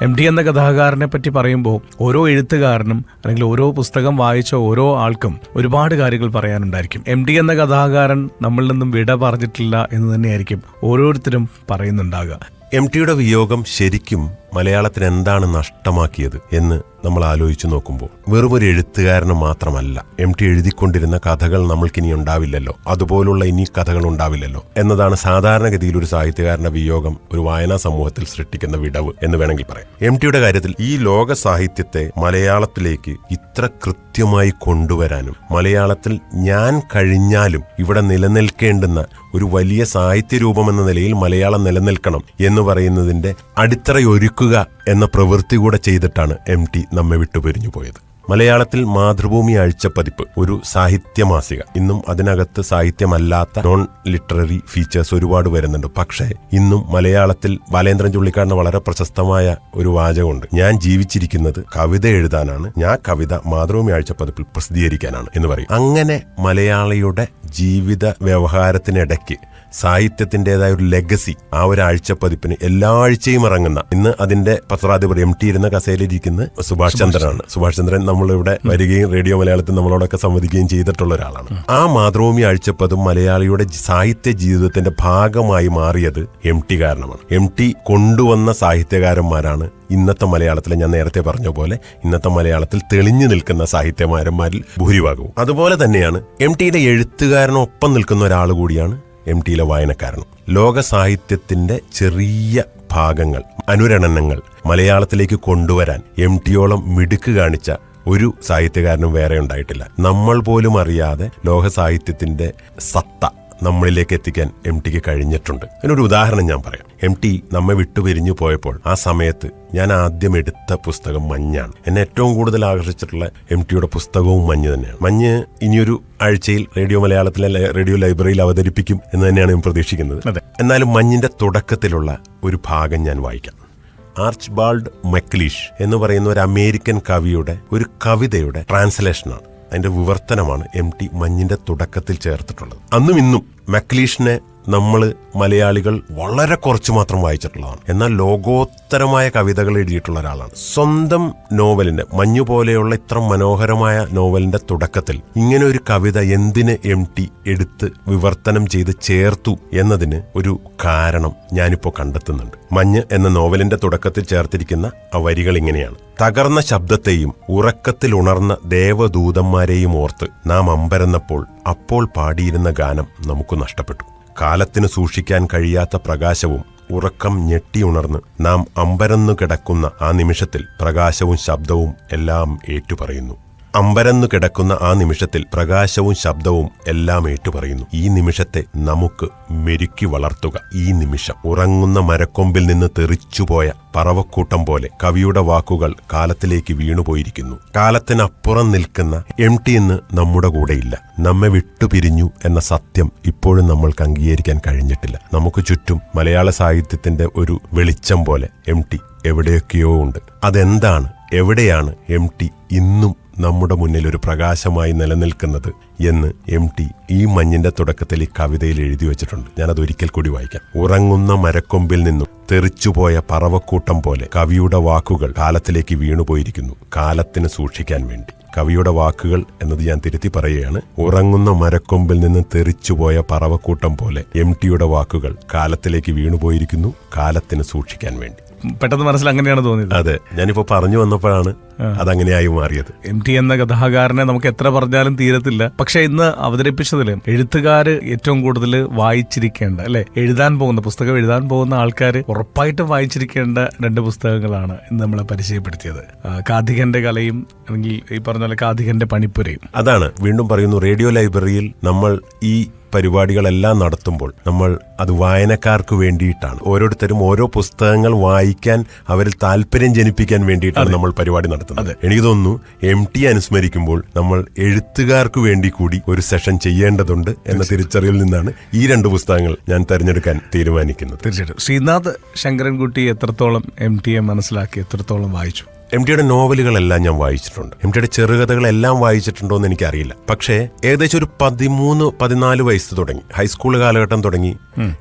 MT എന്ന കഥാകാരനെ പറ്റി പറയുമ്പോൾ ഓരോ എഴുത്തുകാരനും അല്ലെങ്കിൽ ഓരോ പുസ്തകം വായിച്ച ഓരോ ആൾക്കും ഒരുപാട് കാര്യങ്ങൾ പറയാനുണ്ടായിരിക്കും. MT എന്ന കഥാകാരൻ നമ്മളിൽ നിന്നും വിട പറഞ്ഞിട്ടില്ല എന്ന് തന്നെയായിരിക്കും ഓരോരുത്തരും പറയുന്നുണ്ടാകുക. MTയുടെ വിയോഗം ശരിക്കും മലയാളത്തിന് എന്താണ് നഷ്ടമാക്കിയത് എന്ന് നമ്മൾ ആലോചിച്ചു നോക്കുമ്പോൾ വെറുമൊരു എഴുത്തുകാരന് മാത്രമല്ല, MT എഴുതിക്കൊണ്ടിരുന്ന കഥകൾ നമ്മൾക്കിനി ഉണ്ടാവില്ലല്ലോ, അതുപോലുള്ള ഇനി കഥകൾ ഉണ്ടാവില്ലല്ലോ എന്നതാണ് സാധാരണഗതിയിൽ ഒരു സാഹിത്യകാരന്റെ വിയോഗം ഒരു വായനാ സമൂഹത്തിൽ സൃഷ്ടിക്കുന്ന വിടവ് എന്ന് വേണമെങ്കിൽ പറയാം. MTയുടെ കാര്യത്തിൽ ഈ ലോക സാഹിത്യത്തെ മലയാളത്തിലേക്ക് ഇത്ര കൃത്യമായി കൊണ്ടുവരാനും മലയാളത്തിൽ ഞാൻ കഴിഞ്ഞാലും ഇവിടെ നിലനിൽക്കേണ്ടുന്ന ഒരു വലിയ സാഹിത്യരൂപം എന്ന നിലയിൽ മലയാളം നിലനിൽക്കണം എന്ന് പറയുന്നതിന്റെ അടിത്തറയൊരുക്കുക എന്ന പ്രവൃത്തി കൂടെ ചെയ്തിട്ടാണ് MT നമ്മെ വിട്ടുപിരിഞ്ഞു പോയത്. മലയാളത്തിൽ മാതൃഭൂമി ആഴ്ചപ്പതിപ്പ് ഒരു സാഹിത്യമാസിക, ഇന്നും അതിനകത്ത് സാഹിത്യമല്ലാത്ത നോൺ ലിറ്റററി ഫീച്ചേഴ്സ് ഒരുപാട് വരുന്നുണ്ട്. പക്ഷേ ഇന്നും മലയാളത്തിൽ ബാലേന്ദ്രൻ ചുള്ളിക്കാടിന് വളരെ പ്രശസ്തമായ ഒരു വാചകമുണ്ട്, ഞാൻ ജീവിച്ചിരിക്കുന്നത് കവിത എഴുതാനാണ്, ഞാൻ കവിത മാതൃഭൂമി ആഴ്ചപ്പതിപ്പിൽ പ്രസിദ്ധീകരിക്കാനാണ് എന്ന് പറയും. അങ്ങനെ മലയാളിയുടെ ജീവിത വ്യവഹാരത്തിനിടയ്ക്ക് സാഹിത്യത്തിൻ്റെതായ ഒരു ലെഗസി ആ ഒരു ആഴ്ചപ്പതിപ്പിന് എല്ലാ ആഴ്ചയും ഇറങ്ങുന്ന, ഇന്ന് അതിന്റെ പത്രാധിപർ MT ഇരുന്ന കസേരയിലിരിക്കുന്ന സുഭാഷ് ചന്ദ്രനാണ്. സുഭാഷ് ചന്ദ്രൻ നമ്മളിവിടെ വരികയും റേഡിയോ മലയാളത്തിൽ നമ്മളോടൊക്കെ സംവദിക്കുകയും ചെയ്തിട്ടുള്ള ഒരാളാണ്. ആ മാതൃഭൂമി ആഴ്ചപ്പതും മലയാളിയുടെ സാഹിത്യ ജീവിതത്തിന്റെ ഭാഗമായി മാറിയത് MT കാരണമാണ്. MT കൊണ്ടുവന്ന സാഹിത്യകാരന്മാരാണ് ഇന്നത്തെ മലയാളത്തിൽ, ഞാൻ നേരത്തെ പറഞ്ഞ പോലെ ഇന്നത്തെ മലയാളത്തിൽ തെളിഞ്ഞു നിൽക്കുന്ന സാഹിത്യകാരന്മാരിൽ ഭൂരിഭാഗവും. അതുപോലെ തന്നെയാണ് MTയുടെ എഴുത്തുകാരനൊപ്പം നിൽക്കുന്ന ഒരാൾ കൂടിയാണ് MTയിലെ വായനക്കാരനും. ലോക സാഹിത്യത്തിന്റെ ചെറിയ ഭാഗങ്ങൾ, അനുരണനങ്ങൾ മലയാളത്തിലേക്ക് കൊണ്ടുവരാൻ MTയോളം മിടുക്ക് കാണിച്ച ഒരു സാഹിത്യകാരനും വേറെ ഉണ്ടായിട്ടില്ല. നമ്മൾ പോലും അറിയാതെ ലോക സാഹിത്യത്തിന്റെ സത്ത നമ്മളിലേക്ക് എത്തിക്കാൻ MTക്ക് കഴിഞ്ഞിട്ടുണ്ട്. അതിനൊരു ഉദാഹരണം ഞാൻ പറയാം. MT നമ്മെ വിട്ടുപിരിഞ്ഞു പോയപ്പോൾ ആ സമയത്ത് ഞാൻ ആദ്യം എടുത്ത പുസ്തകം മഞ്ഞാണ്. എന്നെ ഏറ്റവും കൂടുതൽ ആകർഷിച്ചിട്ടുള്ള MTയുടെ പുസ്തകവും മഞ്ഞ് തന്നെയാണ്. മഞ്ഞ് ഇനിയൊരു ആഴ്ചയിൽ റേഡിയോ മലയാളത്തിലെ റേഡിയോ ലൈബ്രറിയിൽ അവതരിപ്പിക്കും എന്ന് തന്നെയാണ് ഞാൻ പ്രതീക്ഷിക്കുന്നത്. എന്നാലും മഞ്ഞിന്റെ തുടക്കത്തിലുള്ള ഒരു ഭാഗം ഞാൻ വായിക്കാം. ആർച്ച്ബാൾഡ് മക്ലീഷ് എന്ന് പറയുന്ന ഒരു അമേരിക്കൻ കവിയുടെ ഒരു കവിതയുടെ ട്രാൻസ്ലേഷനാണ്, അതിന്റെ വിവർത്തനമാണ് MT മഞ്ഞിന്റെ തുടക്കത്തിൽ ചേർത്തിട്ടുള്ളത്. അന്നും ഇന്നും മക്ലീഷിനെ നമ്മൾ മലയാളികൾ വളരെ കുറച്ച് മാത്രം വായിച്ചിട്ടുള്ളതാണ്. എന്നാൽ ലോകോത്തരമായ കവിതകൾ എഴുതിയിട്ടുള്ള ഒരാളാണ്. സ്വന്തം നോവലിന്റെ, മഞ്ഞു പോലെയുള്ള ഇത്ര മനോഹരമായ നോവലിന്റെ തുടക്കത്തിൽ ഇങ്ങനെ ഒരു കവിത എന്തിന് MT എടുത്ത് വിവർത്തനം ചെയ്ത് ചേർത്തു എന്നതിന് ഒരു കാരണം ഞാനിപ്പോൾ കണ്ടെത്തുന്നുണ്ട്. മഞ്ഞ് എന്ന നോവലിന്റെ തുടക്കത്തിൽ ചേർത്തിരിക്കുന്ന ആ വരികൾ ഇങ്ങനെയാണ്: തകർന്ന ശബ്ദത്തെയും ഉറക്കത്തിൽ ഉണർന്ന ദേവദൂതന്മാരെയും ഓർത്ത് നാം അമ്പരന്നപ്പോൾ അപ്പോൾ പാടിയിരുന്ന ഗാനം നമുക്ക് നഷ്ടപ്പെട്ടു. കാലത്തിന് സൂക്ഷിക്കാൻ കഴിയാത്ത പ്രകാശവും ഉറക്കം ഞെട്ടിയുണർന്ന് നാം അമ്പരന്നു കിടക്കുന്ന ആ നിമിഷത്തിൽ പ്രകാശവും ശബ്ദവും എല്ലാം ഏറ്റുപറയുന്നു. അമ്പരന്നു കിടക്കുന്ന ആ നിമിഷത്തിൽ പ്രകാശവും ശബ്ദവും എല്ലാം ഏറ്റുപറയുന്നു. ഈ നിമിഷത്തെ നമുക്ക് മെരുക്കി വളർത്തുക. ഈ നിമിഷം ഉറങ്ങുന്ന മരക്കൊമ്പിൽ നിന്ന് തെറിച്ചുപോയ പറവക്കൂട്ടം പോലെ കവിയുടെ വാക്കുകൾ കാലത്തിലേക്ക് വീണുപോയിരിക്കുന്നു. കാലത്തിനപ്പുറം നിൽക്കുന്ന എംടി ഇന്ന് നമ്മുടെ കൂടെയില്ല. നമ്മെ വിട്ടുപിരിഞ്ഞു എന്ന സത്യം ഇപ്പോഴും നമ്മൾക്ക് അംഗീകരിക്കാൻ കഴിഞ്ഞിട്ടില്ല. നമുക്ക് ചുറ്റും മലയാള സാഹിത്യത്തിന്റെ ഒരു വെളിച്ചം പോലെ എംടി എവിടെയൊക്കെയോ ഉണ്ട്. അതെന്താണ്, എവിടെയാണ് എംടി ഇന്നും നമ്മുടെ മുന്നിൽ ഒരു പ്രകാശമായി നിലനിൽക്കുന്നത് എന്ന് എംടി ഈ മഞ്ഞിന്റെ തുടക്കത്തിൽ ഈ കവിതയിൽ എഴുതി വെച്ചിട്ടുണ്ട്. ഞാനത് ഒരിക്കൽ കൂടി വായിക്കാം. ഉറങ്ങുന്ന മരക്കൊമ്പിൽ നിന്നും തെറിച്ചുപോയ പറവക്കൂട്ടം പോലെ കവിയുടെ വാക്കുകൾ കാലത്തിലേക്ക് വീണുപോയിരിക്കുന്നു, കാലത്തിന് സൂക്ഷിക്കാൻ വേണ്ടി. കവിയുടെ വാക്കുകൾ എന്നത് ഞാൻ തിരുത്തി പറയുകയാണ്. ഉറങ്ങുന്ന മരക്കൊമ്പിൽ നിന്ന് തെറിച്ചുപോയ പറവക്കൂട്ടം പോലെ എംടിയുടെ വാക്കുകൾ കാലത്തിലേക്ക് വീണുപോയിരിക്കുന്നു, കാലത്തിന് സൂക്ഷിക്കാൻ വേണ്ടി. പെട്ടെന്ന് മനസ്സിൽ അങ്ങനെയാണ് തോന്നിയത്. അതെ, ഞാനിപ്പോ പറഞ്ഞു വന്നപ്പോഴാണ് അതങ്ങനെയായി മാറിയത്. എംടി എന്ന കഥാകാരനെ നമുക്ക് എത്ര പറഞ്ഞാലും തീരത്തില്ല. പക്ഷെ ഇന്ന് അവതരിപ്പിച്ചതിൽ എഴുത്തുകാര് ഏറ്റവും കൂടുതൽ വായിച്ചിരിക്കേണ്ട, അല്ലെ, പുസ്തകം എഴുതാൻ പോകുന്ന ആൾക്കാർ ഉറപ്പായിട്ടും വായിച്ചിരിക്കേണ്ട 2 പുസ്തകങ്ങളാണ് ഇന്ന് നമ്മളെ പരിചയപ്പെടുത്തിയത്. കാഥികന്റെ കലയും അല്ലെങ്കിൽ ഈ പറഞ്ഞ പോലെ കാഥികന്റെ പണിപ്പുരയും. അതാണ് വീണ്ടും പറയുന്നു, റേഡിയോ ലൈബ്രറിയിൽ നമ്മൾ ഈ പരിപാടികളെല്ലാം നടത്തുമ്പോൾ നമ്മൾ അത് വായനക്കാർക്ക് വേണ്ടിയിട്ടാണ്. ഓരോരുത്തരും ഓരോ പുസ്തകങ്ങൾ വായിക്കാൻ അവരിൽ താല്പര്യം ജനിപ്പിക്കാൻ വേണ്ടിയിട്ടാണ് നമ്മൾ പരിപാടി നടത്തുന്നത്. എനിക്ക് തോന്നുന്നു എംടി അനുസ്മരിക്കുമ്പോൾ നമ്മൾ എഴുത്തുകാർക്ക് വേണ്ടി കൂടി ഒരു സെഷൻ ചെയ്യേണ്ടതുണ്ട് എന്ന തിരിച്ചറിവിൽ നിന്നാണ് ഈ 2 പുസ്തകങ്ങൾ ഞാൻ തെരഞ്ഞെടുക്കാൻ തീരുമാനിക്കുന്നത്. തീർച്ചയായിട്ടും. ശ്രീനാഥ് ശങ്കരൻകുട്ടി എത്രത്തോളം എംടിയെ മനസ്സിലാക്കി, എത്രത്തോളം വായിച്ചു? എംടിയുടെ നോവലുകളെല്ലാം ഞാൻ വായിച്ചിട്ടുണ്ട്. എംടിയുടെ ചെറുകഥകളെല്ലാം വായിച്ചിട്ടുണ്ടോ എന്ന് എനിക്കറിയില്ല. പക്ഷേ ഏകദേശം ഒരു 13-14 വയസ്സ് തുടങ്ങി, ഹൈസ്കൂൾ കാലഘട്ടം തുടങ്ങി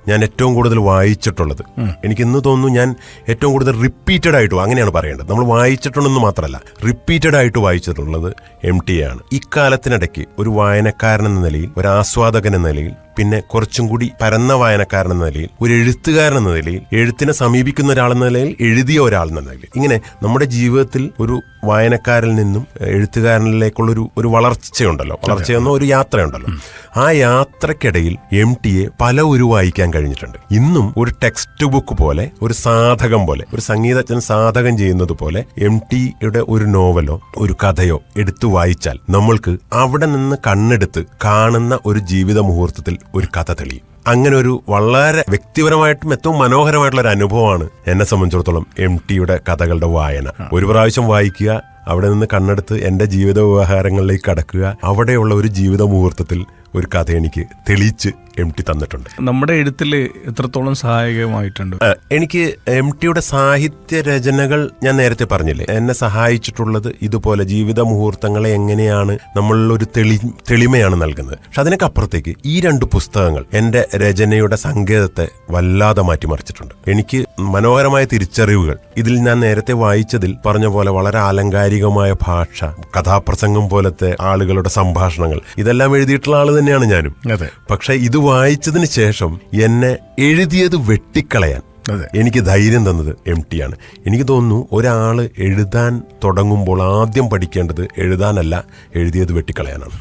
ഞാൻ ഏറ്റവും കൂടുതൽ വായിച്ചിട്ടുള്ളത്, എനിക്ക് ഇന്ന് തോന്നുന്നു ഞാൻ ഏറ്റവും കൂടുതൽ റിപ്പീറ്റഡ് ആയിട്ടും, അങ്ങനെയാണ് പറയേണ്ടത്, നമ്മൾ വായിച്ചിട്ടുണ്ടെന്ന് മാത്രമല്ല റിപ്പീറ്റഡ് ആയിട്ട് വായിച്ചിട്ടുള്ളത് എംടിയാണ്. ഇക്കാലത്തിനിടയ്ക്ക് ഒരു വായനക്കാരൻ എന്ന നിലയിൽ, ഒരു ആസ്വാദകൻ എന്ന നിലയിൽ, പിന്നെ കുറച്ചും കൂടി പരന്ന വായനക്കാരൻ എന്ന നിലയിൽ, ഒരു എഴുത്തുകാരൻ എന്ന നിലയിൽ, എഴുത്തിനെ സമീപിക്കുന്ന ഒരാളെന്ന നിലയിൽ, എഴുതിയ ഒരാളെന്ന നിലയിൽ, ഇങ്ങനെ നമ്മുടെ ജീവിതത്തിൽ ഒരു വായനക്കാരിൽ നിന്നും എഴുത്തുകാരനിലേക്കുള്ളൊരു ഒരു വളർച്ചയുണ്ടല്ലോ, വളർച്ചയെന്നോ ഒരു യാത്രയുണ്ടല്ലോ. ആ യാത്രക്കിടയിൽ എംടിയെ പല വായിക്കാൻ കഴിഞ്ഞിട്ടുണ്ട്. ഇന്നും ഒരു ടെക്സ്റ്റ് ബുക്ക് പോലെ, ഒരു സാധകം പോലെ, ഒരു സംഗീതജ്ഞൻ സാധകം ചെയ്യുന്നത് പോലെ എംടിയുടെ ഒരു നോവലോ ഒരു കഥയോ എടുത്തു വായിച്ചാൽ നമ്മൾക്ക് അവിടെ നിന്ന് കണ്ണെടുത്ത് കാണുന്ന ഒരു ജീവിത മുഹൂർത്തത്തിൽ ഒരു കഥ തെളിയും. അങ്ങനെ ഒരു വളരെ വ്യക്തിപരമായിട്ടും ഏറ്റവും മനോഹരമായിട്ടുള്ള ഒരു അനുഭവമാണ് എന്നെ സംബന്ധിച്ചിടത്തോളം എംടിയുടെ കഥകളുടെ വായന. ഒരു പ്രാവശ്യം വായിക്കുക, അവിടെ നിന്ന് കണ്ണെടുത്ത് എൻ്റെ ജീവിത വ്യവഹാരങ്ങളിലേക്ക് കടക്കുക, അവിടെയുള്ള ഒരു ജീവിത മുഹൂർത്തത്തിൽ ഒരു കഥ എനിക്ക് തെളിയിച്ച് എംടി തന്നിട്ടുണ്ട്. നമ്മുടെ എഴുത്തിൽ എത്രത്തോളം സഹായകമായിട്ടുണ്ട്? എനിക്ക് എംടിയുടെ സാഹിത്യ രചനകൾ ഞാൻ നേരത്തെ പറഞ്ഞില്ലേ, എന്നെ സഹായിച്ചിട്ടുള്ളത് ഇതുപോലെ ജീവിത മുഹൂർത്തങ്ങളെ എങ്ങനെയാണ് നമ്മളൊരു തെളിമയാണ് നൽകുന്നത്. പക്ഷെ അതിനൊക്കെ അപ്പുറത്തേക്ക് ഈ 2 പുസ്തകങ്ങൾ എൻ്റെ രചനയുടെ സങ്കേതത്തെ വല്ലാതെ മാറ്റിമറിച്ചിട്ടുണ്ട്. എനിക്ക് മനോഹരമായ തിരിച്ചറിവുകൾ ഇതിൽ ഞാൻ നേരത്തെ വായിച്ചതിൽ പറഞ്ഞ പോലെ വളരെ ആലങ്കാരികമായ ഭാഷ, കഥാപ്രസംഗം പോലത്തെ ആളുകളുടെ സംഭാഷണങ്ങൾ, ഇതെല്ലാം എഴുതിയിട്ടുള്ള ആള് തന്നെയാണ് ഞാനും. പക്ഷെ ഇത് വായിച്ചതിന് ശേഷം എന്നെ എഴുതിയത് വെട്ടിക്കളയാൻ എനിക്ക് ധൈര്യം തന്നത് എംടിയാണ്. എനിക്ക് തോന്നുന്നു ഒരാള് എഴുതാൻ തുടങ്ങുമ്പോൾ ആദ്യം പഠിക്കേണ്ടത് എഴുതാനല്ല, എഴുതിയത് വെട്ടിക്കളയാനാണ്.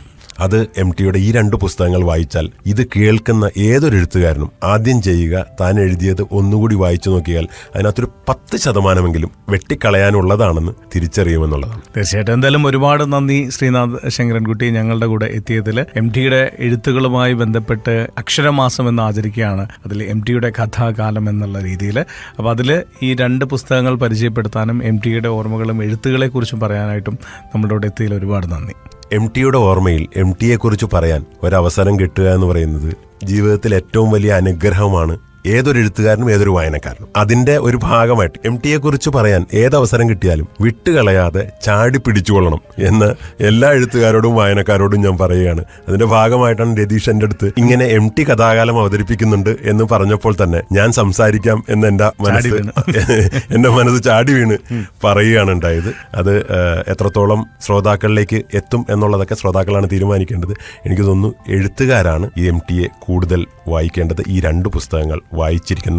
അത് എംടിയുടെ ഈ 2 പുസ്തകങ്ങൾ വായിച്ചാൽ, ഇത് കേൾക്കുന്ന ഏതൊരു എഴുത്തുകാരനും ആദ്യം ചെയ്യുക, താൻ എഴുതിയത് ഒന്നുകൂടി വായിച്ചു നോക്കിയാൽ അതിനകത്തൊരു 10% വെട്ടിക്കളയാനുള്ളതാണെന്ന് തിരിച്ചറിയുമെന്നുള്ളതാണ്. തീർച്ചയായിട്ടും. എന്തായാലും ഒരുപാട് നന്ദി ശ്രീനാഥ് ശങ്കരൻകുട്ടി ഞങ്ങളുടെ കൂടെ എത്തിയതിൽ. എംടിയുടെ എഴുത്തുകളുമായി ബന്ധപ്പെട്ട് അക്ഷരമാസം എന്ന് ആചരിക്കുകയാണ്, അതിൽ എംടിയുടെ കഥാകാലം എന്നുള്ള രീതിയിൽ. അപ്പോൾ അതിൽ ഈ 2 പുസ്തകങ്ങൾ പരിചയപ്പെടുത്താനും എംടിയുടെ ഓർമ്മകളും എഴുത്തുകളെ കുറിച്ചും പറയാനായിട്ടും നമ്മുടെ കൂടെ എത്തിയതിൽ ഒരുപാട് നന്ദി. എംടിയുടെ ഓർമ്മയിൽ എംടിയെ കുറിച്ച് പറയാൻ ഒരവസരം കിട്ടുക എന്ന് പറയുന്നത് ജീവിതത്തിൽ ഏറ്റവും വലിയ അനുഗ്രഹമാണ് ഏതൊരു എഴുത്തുകാരനും ഏതൊരു വായനക്കാരനും. അതിന്റെ ഒരു ഭാഗമായിട്ട് എംടിയെ കുറിച്ച് പറയാൻ ഏതവസരം കിട്ടിയാലും വിട്ടുകളയാതെ ചാടി പിടിച്ചുകൊള്ളണം എന്ന് എല്ലാ എഴുത്തുകാരോടും വായനക്കാരോടും ഞാൻ പറയുകയാണ്. അതിന്റെ ഭാഗമായിട്ടാണ് രതീഷ് എൻ്റെ അടുത്ത് ഇങ്ങനെ എംടി കഥാകാലം അവതരിപ്പിക്കുന്നുണ്ട് എന്ന് പറഞ്ഞപ്പോൾ തന്നെ ഞാൻ സംസാരിക്കാം എന്ന് എന്റെ മനസ്സ് ചാടി വീണ് പറയുകയാണ് ഉണ്ടായത്. അത് എത്രത്തോളം ശ്രോതാക്കളിലേക്ക് എത്തും എന്നുള്ളതൊക്കെ ശ്രോതാക്കളാണ് തീരുമാനിക്കേണ്ടത്. എനിക്ക് തോന്നുന്നു എഴുത്തുകാരാണ് ഈ എംടിയെ കൂടുതൽ വായിക്കേണ്ടത്. ഈ 2 പുസ്തകങ്ങൾ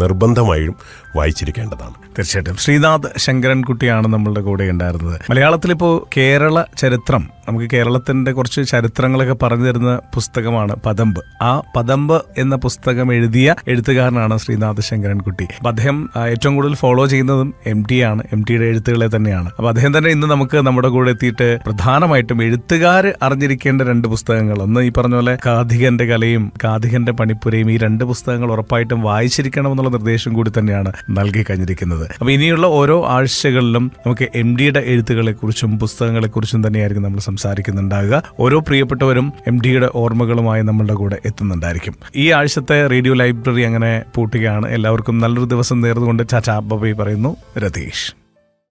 നിർബന്ധമായും വായിച്ചിരിക്കേണ്ടതാണ്. തീർച്ചയായിട്ടും. ശ്രീനാഥ് ശങ്കരൻകുട്ടിയാണ് നമ്മളുടെ കൂടെ ഉണ്ടായിരുന്നത്. മലയാളത്തിലിപ്പോൾ കേരള ചരിത്രം നമുക്ക് കേരളത്തിന്റെ കുറച്ച് ചരിത്രങ്ങളൊക്കെ പറഞ്ഞു തരുന്ന പുസ്തകമാണ് പദമ്പ്. ആ പദമ്പ് എന്ന പുസ്തകം എഴുതിയ എഴുത്തുകാരനാണ് ശ്രീനാഥ ശങ്കരൻകുട്ടി. അപ്പൊ അദ്ദേഹം ഏറ്റവും കൂടുതൽ ഫോളോ ചെയ്യുന്നതും MT ആണ്, MTയുടെ എഴുത്തുകളെ തന്നെയാണ്. അപ്പൊ അദ്ദേഹം തന്നെ ഇന്ന് നമുക്ക് നമ്മുടെ കൂടെ എത്തിയിട്ട് പ്രധാനമായിട്ടും എഴുത്തുകാർ അറിഞ്ഞിരിക്കേണ്ട 2 പുസ്തകങ്ങൾ, ഒന്ന് ഈ പറഞ്ഞ പോലെ കാഥികന്റെ കലയും കാഥികന്റെ പണിപ്പുരയും, ഈ 2 പുസ്തകങ്ങൾ ഉറപ്പായിട്ടും വായിച്ചിരിക്കണം എന്നുള്ള നിർദ്ദേശം കൂടി തന്നെയാണ് നൽകി കഴിഞ്ഞിരിക്കുന്നത്. അപ്പൊ ഇനിയുള്ള ഓരോ ആഴ്ചകളിലും നമുക്ക് MTയുടെ എഴുത്തുകളെ കുറിച്ചും പുസ്തകങ്ങളെ കുറിച്ചും തന്നെയായിരിക്കും നമ്മൾ സംസാരിക്കുന്നുണ്ടാകുക. ഓരോ പ്രിയപ്പെട്ടവരും MTയുടെ ഓർമ്മകളുമായി നമ്മളുടെ കൂടെ എത്തുന്നുണ്ടായിരിക്കും. ഈ ആഴ്ചത്തെ റേഡിയോ ലൈബ്രറി അങ്ങനെ പൂട്ടുകയാണ്. എല്ലാവർക്കും നല്ലൊരു ദിവസം നേർന്നുകൊണ്ട് ചാച്ചാ ബൈ പറയുന്നു രതീഷ്.